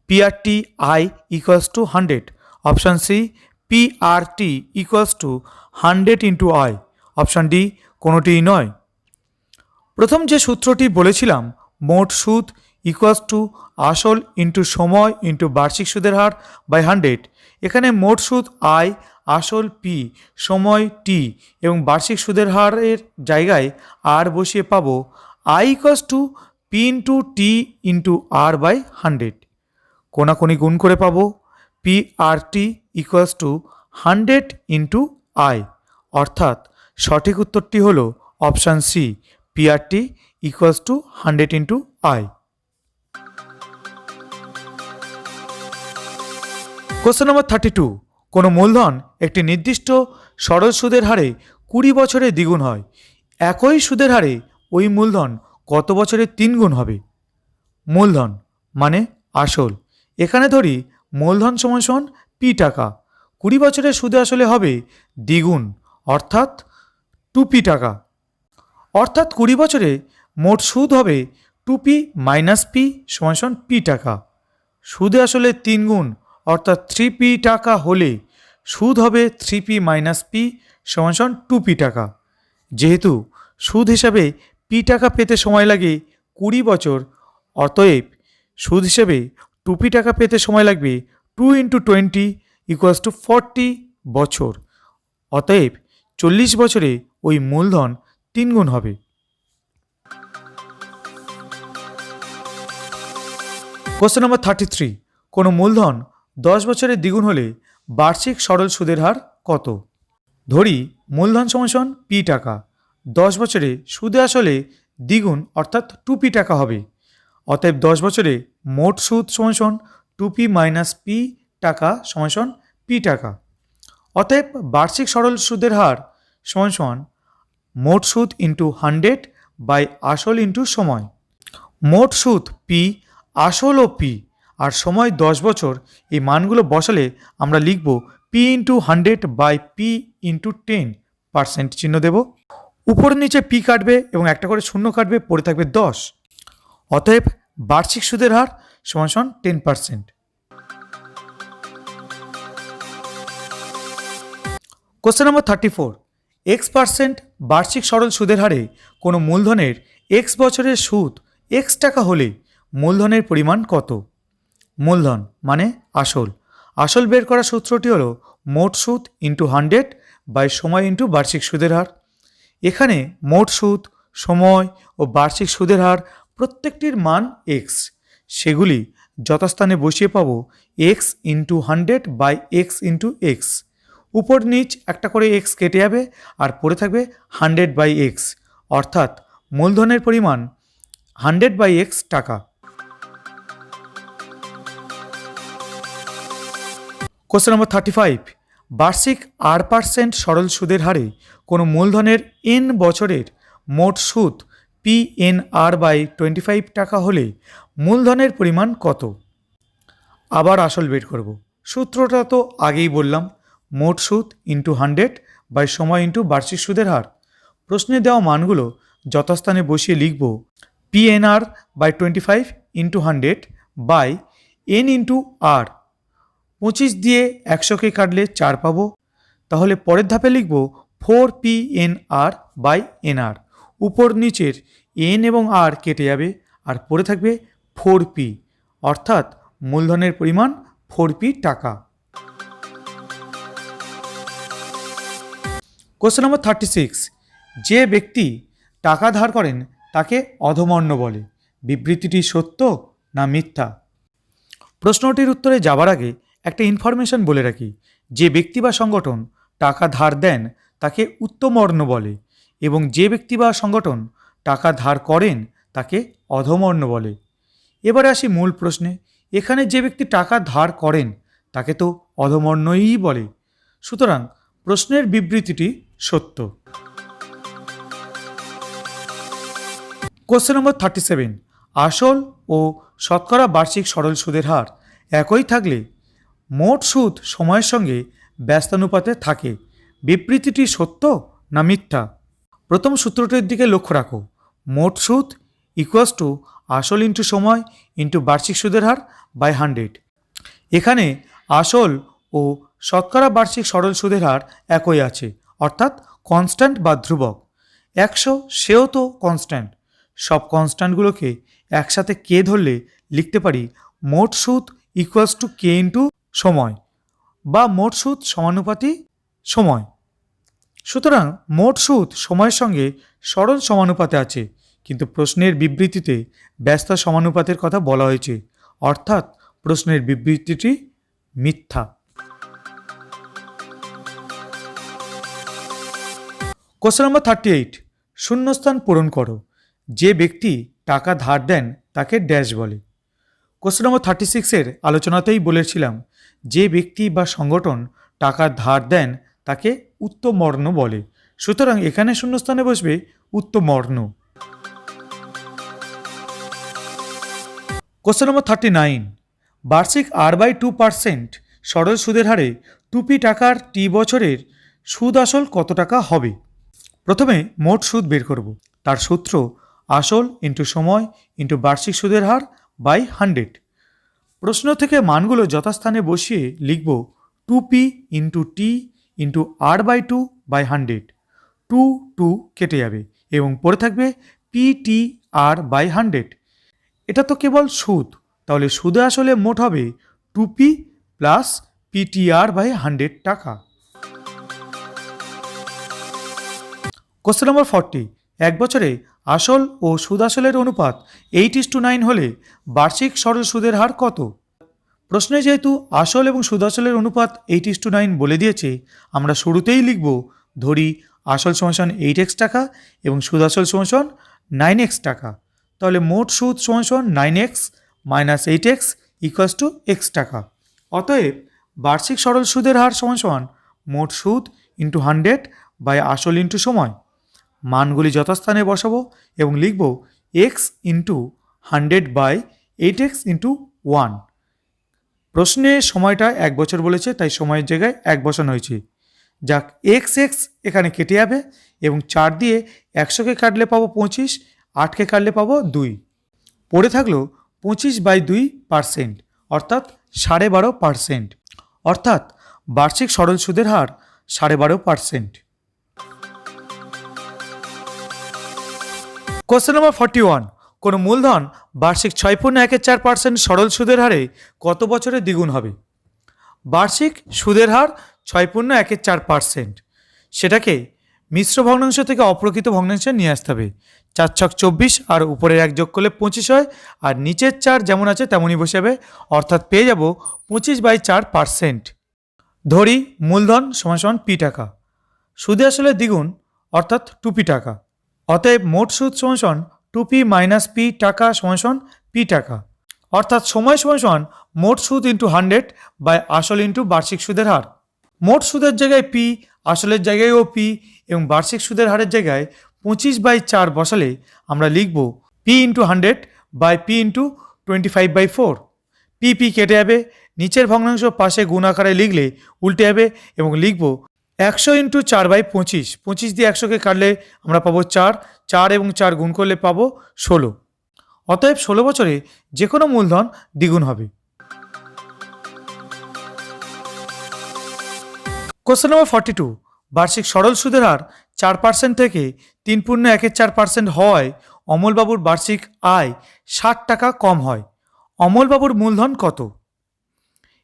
P R T I equals to 100, option C P R T equals to 100 into I, option D কোনোটিই নয়। প্রথম যে সূত্রটি বলেছিলাম, মোট সুদ ইকুয়ালস টু আসল ইন্টু সময় ইন্টু বার্ষিক সুদের হার বাই 100, এখানে মোট সুদ আই, আসল পি, সময় টি এবং বার্ষিক সুদের হারের জায়গায় আর বসিয়ে পাবো I equals to P into T into R by 100। কোনাকুনি গুণ করে পাবো P R T equals to 100 into I, অর্থাৎ সঠিক উত্তরটি হলো option C P R T equals to 100 into I. Question number 32, কোনো মূলধন একটি নির্দিষ্ট সরল সুদের হারে 20 বছরে দ্বিগুণ হয়, একই সুদের হারে ওই মূলধন কত বছরে 3 গুণ হবে? মূলধন মানে আসল, এখানে ধরি মূলধন সমান সমান পি টাকা, 20 বছরের সুদে আসলে হবে দ্বিগুণ, অর্থাৎ 2p টাকা, অর্থাৎ 20 বছরে মোট সুদ হবে 2p মাইনাস পি সমান সমান পি টাকা। সুদে আসলে 3 গুণ অর্থাৎ 3p টাকা হলে সুদ হবে 3p মাইনাস পি সমান সমান 2p টাকা। যেহেতু সুদ হিসাবে পি টাকা পেতে সময় লাগে 20 বছর, অতএব সুদ হিসেবে 2p টাকা পেতে সময় লাগবে 2 ইন্টু 20 ইকুয়ালস টু 40 বছর, অতএব 40 বছরে ওই মূলধন 3 গুণ হবে। কোশ্চেন নম্বর 33, কোনো মূলধন 10 বছরে দ্বিগুণ হলে বার্ষিক সরল সুদের হার কত? ধরি মূলধন সমান সমান পি টাকা, 10 বছরে সুদে আসলে দ্বিগুণ অর্থাৎ 2p টাকা হবে, অতএব 10 বছরে মোট সুদ সমান সমান 2p মাইনাস পি টাকা সমান সমান পি টাকা, অতএব বার্ষিক সরল সুদের হার সমান সমান মোট সুদ ইন্টু 100 বাই আসল ইন্টু সময়। মোট সুদ পি, আসল ও পি আর সময় 10 বছর, এই মানগুলো বসালে আমরা লিখব P into 100 by P into 10%, চিহ্ন দেব, উপর নিচে পি কাটবে এবং একটা করে শূন্য কাটবে, পড়ে থাকবে 10, অতএব বার্ষিক সুদের হার সমান সমান 10%। কোশ্চেন নম্বর 34, x% বার্ষিক সরল সুদের হারে কোনো মূলধনের x বছরের সুদ x টাকা হলে মূলধনের পরিমাণ কত? মূলধন মানে আসল, আসল বের করার সূত্রটি হলো মোট সুদ ইন্টু 100 বাই সময় ইন্টু বার্ষিক সুদের হার। এখানে মোট সুদ, সময় ও বার্ষিক সুদের হার প্রত্যেকটির মান এক্স, সেগুলি যথাস্থানে বসিয়ে পাবো এক্স ইন্টু 100/x, উপর নিচ একটা করে এক্স কেটে যাবে আর পড়ে থাকবে 100/x, অর্থাৎ মূলধনের পরিমাণ 100/x টাকা। কোশ্চেন নম্বর 35, বার্ষিক 8% সরল সুদের হারে কোনো মূলধনের n বছরের মোট সুদ PNR/25 টাকা হলে মূলধনের পরিমাণ কত? আবার আসল বের করব। সূত্রটা তো আগেই বললাম, মোট সুদ ইন্টু 100/সময় ইন্টু বার্ষিক সুদের হার। প্রশ্নে দেওয়া মানগুলো যথাস্থানে বসিয়ে লিখব PNR/25 into 100/n into r। 25 দিয়ে 100কে কাটলে 4 পাবো, তাহলে পরের ধাপে লিখব 4PNR/nr। উপর নিচের n এবং r কেটে যাবে আর পড়ে থাকবে 4p, অর্থাৎ মূলধনের পরিমাণ 4p টাকা। কোশ্চেন নম্বর 36, যে ব্যক্তি টাকা ধার করেন তাকে অধমর্ণ বলে, বিবৃতিটি সত্য না মিথ্যা? প্রশ্নটির উত্তরে যাবার আগে একটা ইনফরমেশন বলে রাখি, যে ব্যক্তি বা সংগঠন টাকা ধার দেন তাকে উত্তমর্ণ বলে এবং যে ব্যক্তি বা সংগঠন টাকা ধার করেন তাকে অধমর্ণ বলে। এবারে আসি মূল প্রশ্নে। এখানে যে ব্যক্তি টাকা ধার করেন তাকে তো অধমর্ণই বলে, সুতরাং প্রশ্নের বিবৃতিটি সত্য। কোশ্চেন নম্বর 37, আসল ও শতকরা বার্ষিক সরল সুদের হার একই থাকলে মোট সুদ সময়ের সঙ্গে ব্যস্তানুপাতে থাকে, বিবৃতিটি সত্য না মিথ্যা? প্রথম সূত্রটির দিকে লক্ষ্য রাখো, মোট সুদ ইকুয়ালস টু আসল ইন্টু সময় ইন্টু বার্ষিক সুদের হার বাই 100। এখানে আসল ও শতকরা বার্ষিক সরল সুদের হার একই আছে, অর্থাৎ কনস্ট্যান্ট বা ধ্রুবক। 100 সেও তো কনস্ট্যান্ট। সব কনস্ট্যান্টগুলোকে একসাথে কে ধরলে লিখতে পারি মোট সুদ ইকুয়ালস টু কে ইন্টু সময়, বা মোট সুদ সমানুপাতি সময়। সুতরাং মোট সুদ সময়ের সঙ্গে সরল সমানুপাতে আছে, কিন্তু প্রশ্নের বিবৃতিতে ব্যস্ত সমানুপাতের কথা বলা হয়েছে, অর্থাৎ প্রশ্নের বিবৃতিটি মিথ্যা। কোশ্চেন নম্বর 38, শূন্যস্থান পূরণ করো। যে ব্যক্তি টাকা ধার দেন তাকে ড্যাশ বলে। কোশ্চেন নম্বর 36-এর আলোচনাতেই বলেছিলাম, যে ব্যক্তি বা সংগঠন টাকা ধার দেন তাকে উত্তমর্ণ বলে, সুতরাং এখানে শূন্যস্থানে বসবে উত্তমর্ণ। কোশ্চেন নম্বর 39, বার্ষিক r/2% সরল সুদের হারে 2p টাকার টি বছরের সুদ আসল কত টাকা হবে? প্রথমে মোট সুদ বের করব। তার সূত্র আসল ইন্টু সময় ইন্টু বার্ষিক সুদের হার বাই 100। প্রশ্ন থেকে মানগুলো যথাস্থানে বসিয়ে লিখব 2p into T into r/2/100। 2 কেটে যাবে এবং পড়ে থাকবে PTR/100। এটা তো কেবল সুদ, তাহলে সুদে আসলে মোট হবে 2p প্লাস PTR/100 টাকা। কোশ্চেন নম্বর 40, এক বছরে আসল ও সুদ আসলের অনুপাত 8:9 হলে বার্ষিক সরল সুদের হার কত? প্রশ্নে যেহেতু আসল এবং সুদ আসলের অনুপাত 8:9 বলে দিয়েছে, আমরা শুরুতেই লিখব ধরি আসল সমান 8x টাকা এবং সুদ আসল সমান 9x টাকা, তাহলে মোট সুদ সমান 9x minus 8x equals to x টাকা। অতএব বার্ষিক সরল সুদের হার সমান মোট সুদ ইন্টু 100 বাই আসল ইন্টু সময়। মানগুলি যথাস্থানে বসাবো এবং লিখব x ইন্টু 100/8x ইন্টু 1। প্রশ্নে সময়টা 1 বছর বলেছে, তাই সময়ের জায়গায় 1 বসানো হয়েছে। যাক, x এখানে কেটে যাবে এবং 4 দিয়ে 100কে কাটলে পাবো 25, 8কে কাটলে পাবো 2। পড়ে থাকলো 25/2%, অর্থাৎ 12.5%, অর্থাৎ বার্ষিক সরল সুদের হার 12.5%। কোশ্চেন নম্বর 41, কোনো মূলধন বার্ষিক 6.14% সরল সুদের হারে কত বছরে দ্বিগুণ হবে? বার্ষিক সুদের হার 6.14%, সেটাকে মিশ্র ভগ্নাংশ থেকে অপ্রকৃত ভগ্নাংশে নিয়ে আসতে হবে। 4 ছক 24 আর উপরের 1 যোগ করলে 25 হয়, আর নিচের 4 যেমন আছে তেমনই বসাবে, অর্থাৎ পেয়ে যাব 25/4%। ধরি মূলধন সমান সমান পি টাকা, সুদে আসলে দ্বিগুণ অর্থাৎ 2p টাকা। অতএব মোট সুদ সমান সমান 2p - p টাকা সমান সমান p টাকা, অর্থাৎ সময় সমান সমান মোট সুদ ইন্টু 100 বাই আসল ইন্টু বার্ষিক সুদের হার। মোট সুদের জায়গায় পি, আসলের জায়গায়ও পি এবং বার্ষিক সুদের হারের জায়গায় 25/4 বসালে আমরা লিখব P into 100 by P into 25/4। P কেটে যাবে, নিচের ভগ্নাংশ পাশে গুণ আকারে লিখলে উল্টে যাবে এবং লিখব 100 ইন্টু 4/25। 25 দিয়ে 100কে কাটলে আমরা পাবো 4, 4 এবং 4 গুণ করলে পাবো 16। অতএব 16 বছরে যে কোনো মূলধন দ্বিগুণ হবে। কোশ্চেন নম্বর 42, বার্ষিক সরল সুদের হার 4% থেকে 3.14% হওয়ায় অমলবাবুর বার্ষিক আয় 60 টাকা কম হয়। অমলবাবুর মূলধন কত?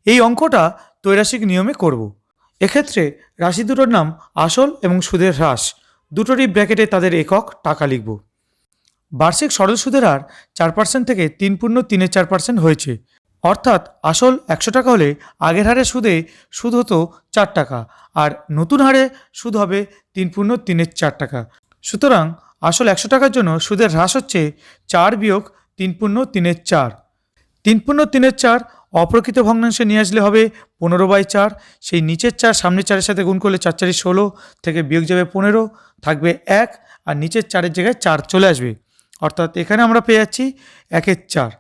এই অঙ্কটা ত্রৈরাশিক নিয়মে করব। এক্ষেত্রে রাশি দুটোর নাম আসল এবং সুদের হ্রাস, দুটোরই ব্র্যাকেটে তাদের একক টাকা লিখব। বার্ষিক সরল সুদের হার 4% থেকে 3.34% হয়েছে, অর্থাৎ আসল 100 টাকা হলে আগের হারে সুদ হতো 4 টাকা, আর নতুন হারে সুদ হবে 3.34 টাকা। সুতরাং আসল 100 টাকার জন্য সুদের হ্রাস হচ্ছে 4 বিয়োগ 3.34। 3.34 অপ্রকৃত ভগ্নাংশে নিয়ে আসলে হবে 15/4। সেই নিচের 4 সামনের 4-এর সাথে গুণ করলে 4 4 16 থেকে বিয়োগ যাবে 15, থাকবে 1, আর নিচের 4-এর জায়গায় 4 চলে আসবে, অর্থাৎ এখানে আমরা পেয়ে যাচ্ছি 1/4।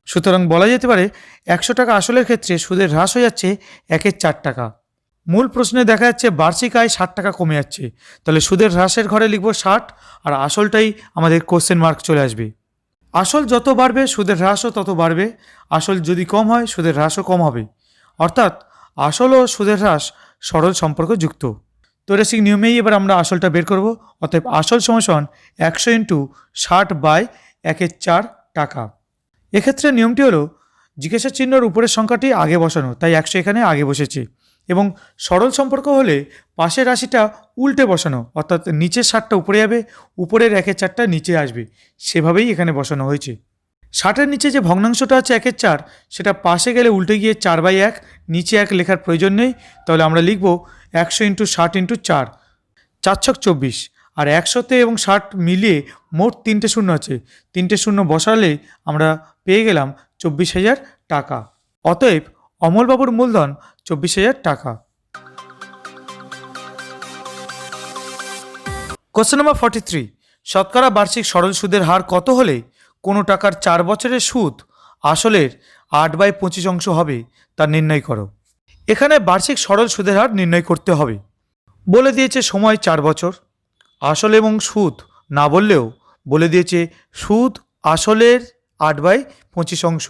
সুতরাং বলা যেতে পারে 100 টাকা আসলের ক্ষেত্রে সুদের হ্রাস হয়ে যাচ্ছে 1/4 টাকা। মূল প্রশ্নে দেখা যাচ্ছে বার্ষিক আয় 60 টাকা কমে যাচ্ছে, তাহলে সুদের হ্রাসের ঘরে লিখব 60, আর আসলটাই আমাদের কোশ্চেন মার্ক চলে আসবে। আসল যত বাড়বে সুদের হ্রাসও তত বাড়বে, আসল যদি কম হয় সুদের হ্রাসও কম হবে, অর্থাৎ আসল ও সুদের হ্রাস সরল সম্পর্ক যুক্ত। ত্রৈরাশিক নিয়মেই এবার আমরা আসলটা বের করব। অতএব আসল সমান সমান 100 ইন্টু 60/1/4 টাকা। এক্ষেত্রে নিয়মটি হলো জিজ্ঞাসা চিহ্নর উপরের সংখ্যাটি আগে বসানো, তাই 100 এখানে আগে বসেছে, এবং সরল সম্পর্ক হলে পাশের রাশিটা উল্টে বসানো, অর্থাৎ নিচের 60টা উপরে যাবে, উপরের 1/4টা নিচে আসবে, সেভাবেই এখানে বসানো হয়েছে। 60-এর নিচে যে ভগ্নাংশটা আছে 1/4, সেটা পাশে গেলে উল্টে গিয়ে 4/1, নিচে 1 লেখার প্রয়োজন নেই, তাহলে আমরা লিখব 100 ইন্টু 60 ইন্টু 4, 4 ছক 24, আর 100তে এবং 60 মিলিয়ে মোট 3টে শূন্য আছে, 3টে শূন্য বসালে আমরা পেয়ে গেলাম 24,000 টাকা। অতএব অমলবাবুর মূলধন 24,000 টাকা। কোশ্চেন নম্বর 43, শতকরা বার্ষিক সরল সুদের হার কত হলে কোনো টাকার 4 বছরের সুদ আসলের 8/25 অংশ হবে তা নির্ণয় করো। এখানে বার্ষিক সরল সুদের হার নির্ণয় করতে হবে। বলে দিয়েছে সময় 4 বছর, আসল এবং সুদ না বললেও বলে দিয়েছে সুদ আসলের 8/25 অংশ।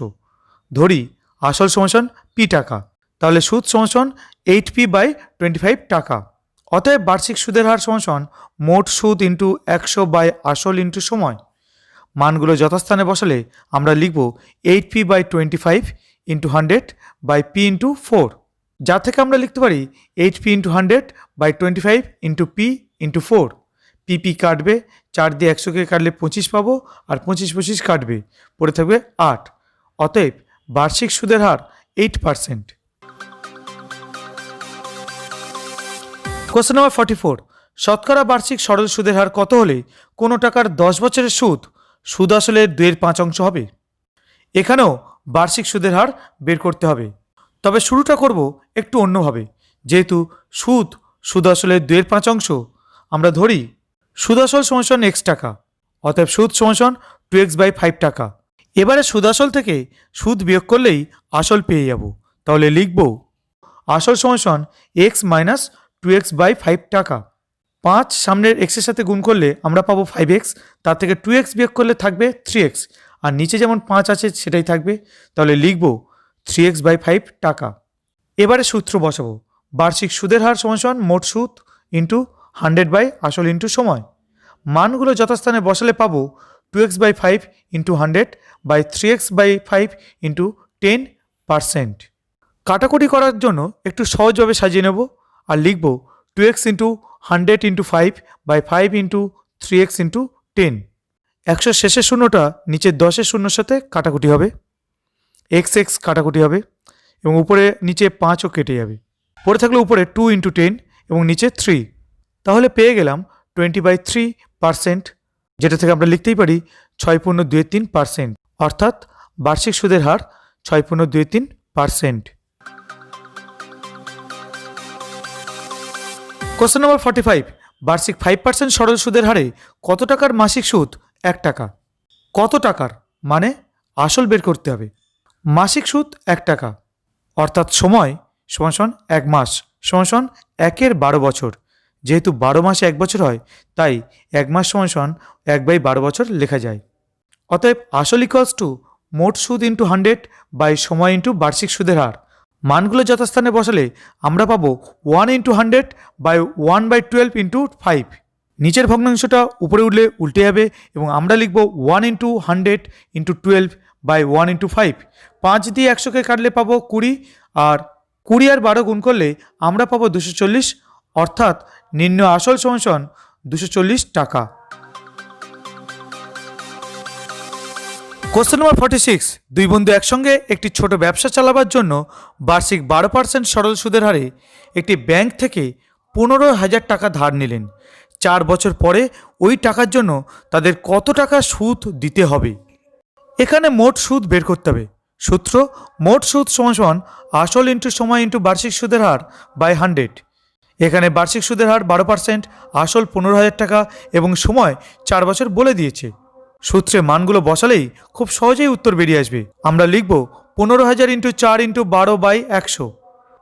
ধরি আসল সমান পি টাকা, তাহলে সুদ সমান 8p/25 টাকা। অতএব বার্ষিক সুদের হার সমান মোট সুদ ইন্টু 100 আসল ইন্টু সময়। মানগুলো যথাস্থানে বসালে আমরা লিখব 8p/25 ইন্টু 100/p ইন্টু 4, যা থেকে আমরা লিখতে পারি 8p into 100/25 into p into 4। P কাটবে, 4 দিয়ে 100কে কাটলে 25 পাবো, আর 25 কাটবে, পড়ে থাকবে 8। অতএব বার্ষিক সুদের হার 8%। কোশ্চেন নম্বর 44, শতকরা বার্ষিক সরল সুদের হার কত হলে কোনো টাকার 10 বছরের সুদ আসলের 2/5 অংশ হবে। এখানেও বার্ষিক সুদের হার বের করতে হবে, তবে শুরুটা করব একটু অন্যভাবে। যেহেতু সুদ আসলের 2/5 অংশ, আমরা ধরি সুদ আসল সমান x টাকা, অতএব সুদ সমান 2x/5 টাকা। এবারে সুদ আসল থেকে সুদ বিয়োগ করলেই আসল পেয়ে যাব, তাহলে লিখব আসল সমান x - 2x/5 টাকা। 5 সামনের এক্সের সাথে গুণ করলে আমরা পাবো 5x, তার থেকে 2x বিয়োগ করলে থাকবে 3x, আর নিচে যেমন 5 আছে সেটাই থাকবে, তাহলে লিখব 3x/5 টাকা। এবারে সূত্র বসাবো, বার্ষিক সুদের হার সমান মোট সুদ ইন্টু 100 আসল ইন্টু সময়। মানগুলো যথাস্থানে বসালে পাবো 2x/5 ইন্টু 100/3x/5 ইন্টু 10%। কাটাকুটি করার জন্য একটু সহজভাবে সাজিয়ে নেব, আর লিখব 2x into 100 into 5 by 5 into 3x into 10। 100 শেষের শূন্যটা নিচের 10-এর শূন্যর সাথে কাটাকুটি হবে, এক্স এক্স কাটাকুটি হবে এবং উপরে নিচে 5ও কেটে যাবে। পড়ে থাকলে উপরে 2 ইন্টু 10 এবং নিচে 3। তাহলে পেয়ে গেলাম 20/3%, যেটা থেকে আমরা লিখতেই পারি 6.23%, অর্থাৎ বার্ষিক সুদের হার 6.23%। কোশ্চেন নম্বর 45, বার্ষিক 5% সরল সুদের হারে কত টাকার মাসিক সুদ? 1 টাকা। কত টাকার মানে আসল বের করতে হবে। মাসিক সুদ 1 টাকা, অর্থাৎ সময় সমান সমান 1 মাস সমান সমান 1/12 বছর। যেহেতু 12 মাসে 1 বছর হয়, তাই 1 মাস সমান সমান 1/12 বছর লেখা যায়। অতএব আসল ইকুয়ালস টু মোট সুদ ইন্টু 100 বাই সময় ইন্টু বার্ষিক সুদের হার। মানগুলো যথাস্থানে বসালে আমরা পাবো 1 ইন্টু 100 বাই 1/12 ইন্টু 5। নিচের ভগ্নাংশটা উপরে উঠলে উল্টে যাবে এবং আমরা লিখব 1 ইন্টু 100 ইন্টু 12 বাই 1 ইন্টু 5। 5 দিয়ে 100কে কাটলে পাবো 20, আর 20 আর 12 গুণ করলে আমরা পাবো 240, অর্থাৎ নির্ণয় আসল সমান সমান 240 টাকা। কোশ্চেন নম্বর 46, দুই বন্ধু একসঙ্গে একটি ছোট ব্যবসা চালাবার জন্য বার্ষিক 12% সরল সুদের হারে একটি ব্যাংক থেকে 15,000 টাকা ধার নিলেন। 4 বছর পরে ওই টাকার জন্য তাদের কত টাকা সুদ দিতে হবে? এখানে মোট সুদ বের করতে হবে। সূত্র মোট সুদ সমান সমান আসল ইন্টু সময় ইন্টু বার্ষিক সুদের হার বাই 100। এখানে বার্ষিক সুদের হার 12%, আসল 15,000 টাকা এবং সময় 4 বছর বলে দিয়েছে। সূত্রে মানগুলো বসালেই খুব সহজেই উত্তর বেরিয়ে আসবে। আমরা লিখব 15,000 ইন্টু 4 ইন্টু 12 বাই 100।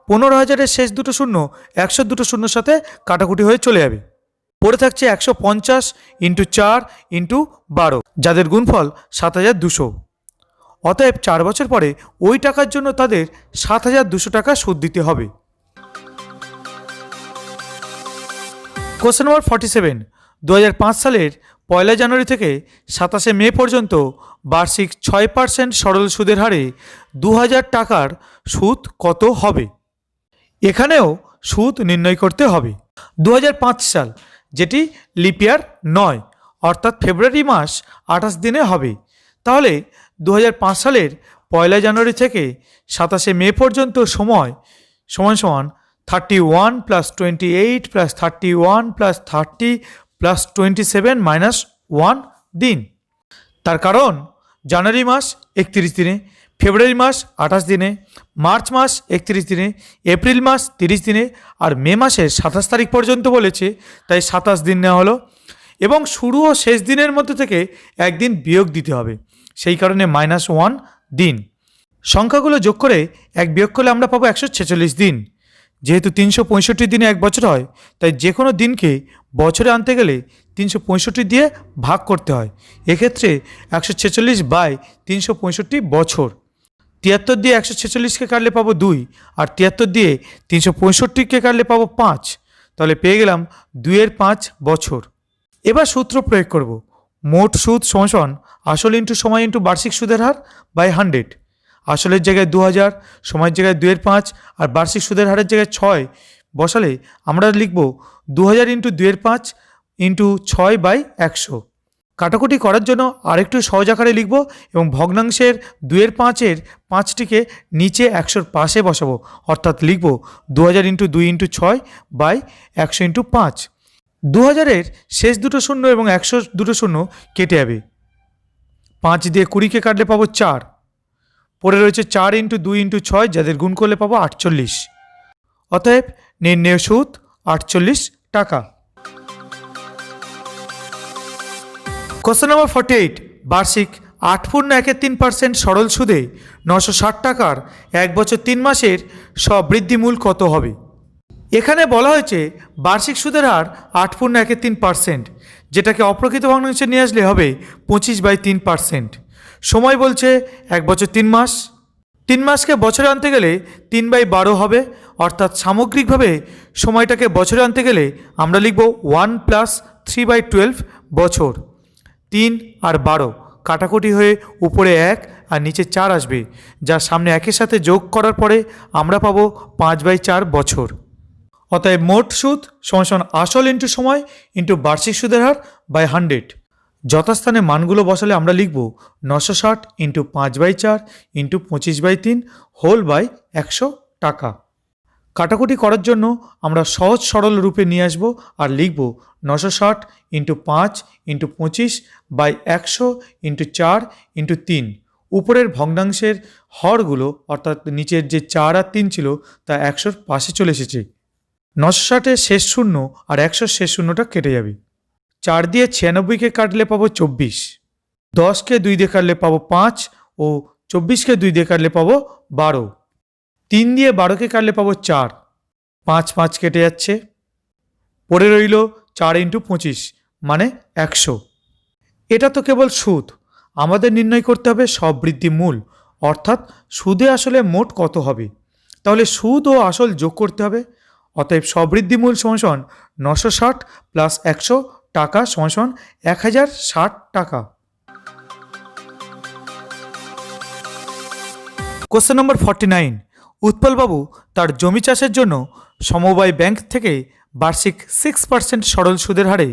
15,000-এর শেষ দুটো শূন্য 100 দুটো শূন্যর সাথে কাটাকুটি হয়ে চলে যাবে। পড়ে থাকছে 150 ইন্টু 4 ইন্টু 12, যাদের গুণফল 7,200। অতএব 4 বছর পরে ওই টাকার জন্য তাদের 7,200 টাকা সুদ দিতে হবে। কোশ্চেন নম্বর 47, 2005 সালের 1 জানুয়ারি থেকে 27 মে পর্যন্ত বার্ষিক 6% সরল সুদের হারে 2,000 টাকার সুদ কত হবে? এখানেও সুদ নির্ণয় করতে হবে। 2005 সাল, যেটি লিপ ইয়ার নয়, অর্থাৎ ফেব্রুয়ারি মাস 28 দিনে হবে। তাহলে 2005 সালের 1 জানুয়ারি থেকে 27 মে পর্যন্ত সময় সমান সমান 31 plus 28 plus 31 plus 30 plus 27 minus 1 দিন। তার কারণ জানুয়ারি মাস 31 দিনে, ফেব্রুয়ারি মাস 28 দিনে, মার্চ মাস 31 দিনে, এপ্রিল মাস 30 দিনে, আর মে মাসের 27 তারিখ পর্যন্ত বলেছে, তাই 27 দিন নেওয়া হলো। এবং শুরু ও শেষ দিনের মধ্যে থেকে একদিন বিয়োগ দিতে হবে, সেই কারণে -1 দিন। সংখ্যাগুলো যোগ করে এক বিয়োগ করলে আমরা পাবো 146 দিন। যেহেতু 365 দিনে 1 বছর হয়, তাই যে কোনো দিনকে বছরে আনতে গেলে 365 দিয়ে ভাগ করতে হয়। এক্ষেত্রে 146/365 বছর। 73 দিয়ে 146কে কাটলে পাবো 2, আর 73 দিয়ে 365কে কাটলে পাবো 5। তাহলে পেয়ে গেলাম 2/5 বছর। এবার সূত্র প্রয়োগ করব। মোট সুদ সমান সমান আসল ইন্টু সময় ইন্টু বার্ষিক সুদের হার বাই 100। আসলের জায়গায় 2000, সময়ের জায়গায় 2/5 আর বার্ষিক সুদের হারের জায়গায় 6 বসালে আমরা লিখব 2000 ইন্টু 2/5 ইন্টু 6/100। কাটাকুটি করার জন্য আরেকটু সহজ আকারে লিখব এবং ভগ্নাংশের 2/5-এর 5টিকে নিচে 100-র পাশে বসাবো, অর্থাৎ লিখব 2000 ইন্টু 2 ইন্টু 6/100 ইন্টু 5। 2000-এর শেষ দুটো শূন্য এবং 100 দুটো শূন্য কেটে যাবে। 5 দিয়ে 20কে কাটলে পাবো 4। পরে রয়েছে 4 ইন্টু 2 ইন্টু 6, যাদের গুণ করলে পাবো 48। অতএব নির্ণেয় সুদ 48 টাকা। কোশ্চেন নম্বর 48, বার্ষিক 8.13% সরল সুদে 960 টাকার 1 বছর 3 মাসের সবৃদ্ধি মূল কত হবে? এখানে বলা হয়েছে বার্ষিক সুদের হার 8.13%, যেটাকে অপ্রকৃত ভগ্নাংশে নিয়ে আসলে হবে 25/3%। সময় বলছে 1 বছর 3 মাস। 3 মাসকে বছরে আনতে গেলে 3/12 হবে, অর্থাৎ সামগ্রিকভাবে সময়টাকে বছরে আনতে গেলে আমরা লিখব 1 প্লাস 3/12 বছর। 3 আর 12 কাটাকুটি হয়ে উপরে 1 আর নিচে 4 আসবে, যা সামনে 1-এর সাথে যোগ করার পরে আমরা পাবো 5/4 বছর। অতএব মোট সুদ সমান সমান আসল ইন্টু সময় ইন্টু বার্ষিক সুদের হার বাই 100। যথাস্থানে মানগুলো বসালে আমরা লিখব 960 ইন্টু 5/4 ইন্টু 25/3 হোল বাই 100 টাকা। কাটাকুটি করার জন্য আমরা সহজ সরল রূপে নিয়ে আসব আর লিখব 960 into 5 into 25 by 100 into 4 into 3। উপরের ভগ্নাংশের হরগুলো অর্থাৎ নিচের যে 4 আর 3 ছিল তা 100-র পাশে চলে এসেছে। 960-এর শেষ শূন্য আর 100-র শেষ শূন্যটা কেটে যাবে। 4 দিয়ে 96-কে কাটলে পাবো 24, 10-কে 2 দিয়ে কাটলে পাবো 5 ও 24-কে 2 দিয়ে কাটলে পাবো 12, 3 দিয়ে 12-কে কাটলে পাবো 4, 5 5 কেটে যাচ্ছে, পড়ে রইল 4 ইন্টু 25 মানে 100। এটা তো কেবল সুদ, আমাদের নির্ণয় করতে হবে সববৃদ্ধি মূল, অর্থাৎ সুদে আসলে মোট কত হবে। তাহলে সুদ ও আসল যোগ করতে হবে। অতএব সববৃদ্ধি মূল সমান সমান 960 প্লাস 100 টাকা সমান সমান 1060 টাকা। কোশ্চেন নম্বর 49, উৎপলবাবু তার জমি চাষের জন্য সমবায় ব্যাংক থেকে বার্ষিক 6% সরল সুদের হারে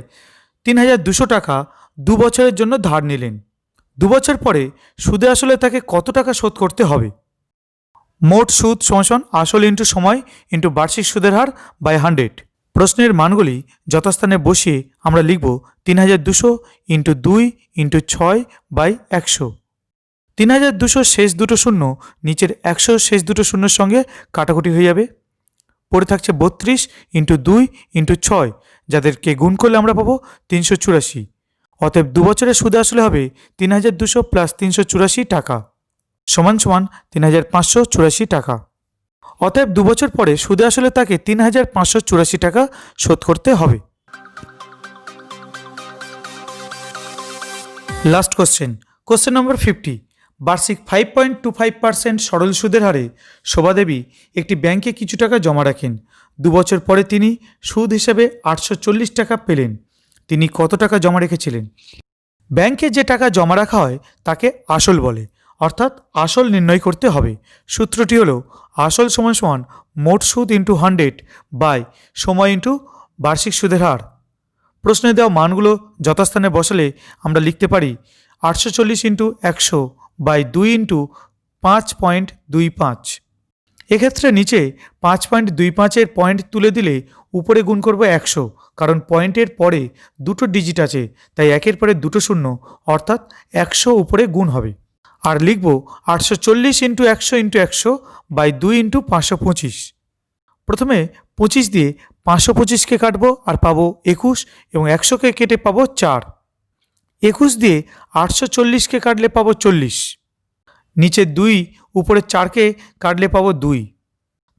3200 টাকা 2 বছরের জন্য ধার নিলেন। 2 বছর পরে সুদে আসলে তাকে কত টাকা শোধ করতে হবে? মোট সুদ সমান সমান আসল ইন্টু সময় ইন্টু বার্ষিক সুদের হার বাই 100। প্রশ্নের মানগুলি যথাস্থানে বসিয়ে আমরা লিখব 3200 ইন্টু 2 ইন্টু 6 বাই 100। 3200 শেষ দুটো শূন্য নিচের 100 শেষ দুটো শূন্যের সঙ্গে কাটাকুটি হয়ে যাবে। পড়ে থাকছে 32 ইন্টু 2 ইন্টু 6, যাদেরকে গুণ করলে আমরা পাবো 384। অতএব 2 বছরের সুদে আসলে হবে 3200 প্লাস 384 টাকা সমান সমান 3584 টাকা। অতএব 2 বছর পরে সুদে আসলে তাকে 3584 টাকা শোধ করতে হবে। লাস্ট কোশ্চেন, কোশ্চেন নম্বর 50, বার্ষিক 5.25% সরল সুদের হারে শোভাদেবী একটি ব্যাংকে কিছু টাকা জমা রাখেন। 2 বছর পরে তিনি সুদ হিসেবে 840 টাকা পেলেন। তিনি কত টাকা জমা রেখেছিলেন? ব্যাংকে যে টাকা জমা রাখা হয় তাকে আসল বলে, অর্থাৎ আসল নির্ণয় করতে হবে। সূত্রটি হলো আসল সমান সমান মোট সুদ ইন্টু 100 বাই সময় ইন্টু বার্ষিক সুদের হার। প্রশ্নে দেওয়া মানগুলো যথাস্থানে বসালে আমরা লিখতে পারি 840 ইন্টু 100 বাই 2 ইন্টু 5.25। এক্ষেত্রে নিচে 5.25-এর পয়েন্ট তুলে দিলে উপরে গুণ করব 100, কারণ পয়েন্টের পরে দুটো ডিজিট আছে, তাই একের পরে দুটো শূন্য, অর্থাৎ 100 উপরে গুণ হবে। আর লিখব 840 ইন্টু 100 ইন্টু 100 বাই 2 ইন্টু 525। প্রথমে 25 দিয়ে 525-কে কাটবো আর পাবো 21 এবং 100-কে কেটে পাবো 4। 21 দিয়ে 840-কে কাটলে পাবো 40, নিচে 2 উপরে 4-কে কাটলে পাবো 2,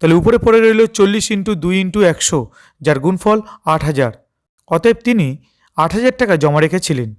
তাহলে উপরে পড়ে রইল 40 ইন্টু 2 ইন্টু 100, যার গুণফল 8000। অতএব তিনি 8000 টাকা জমা রেখেছিলেন।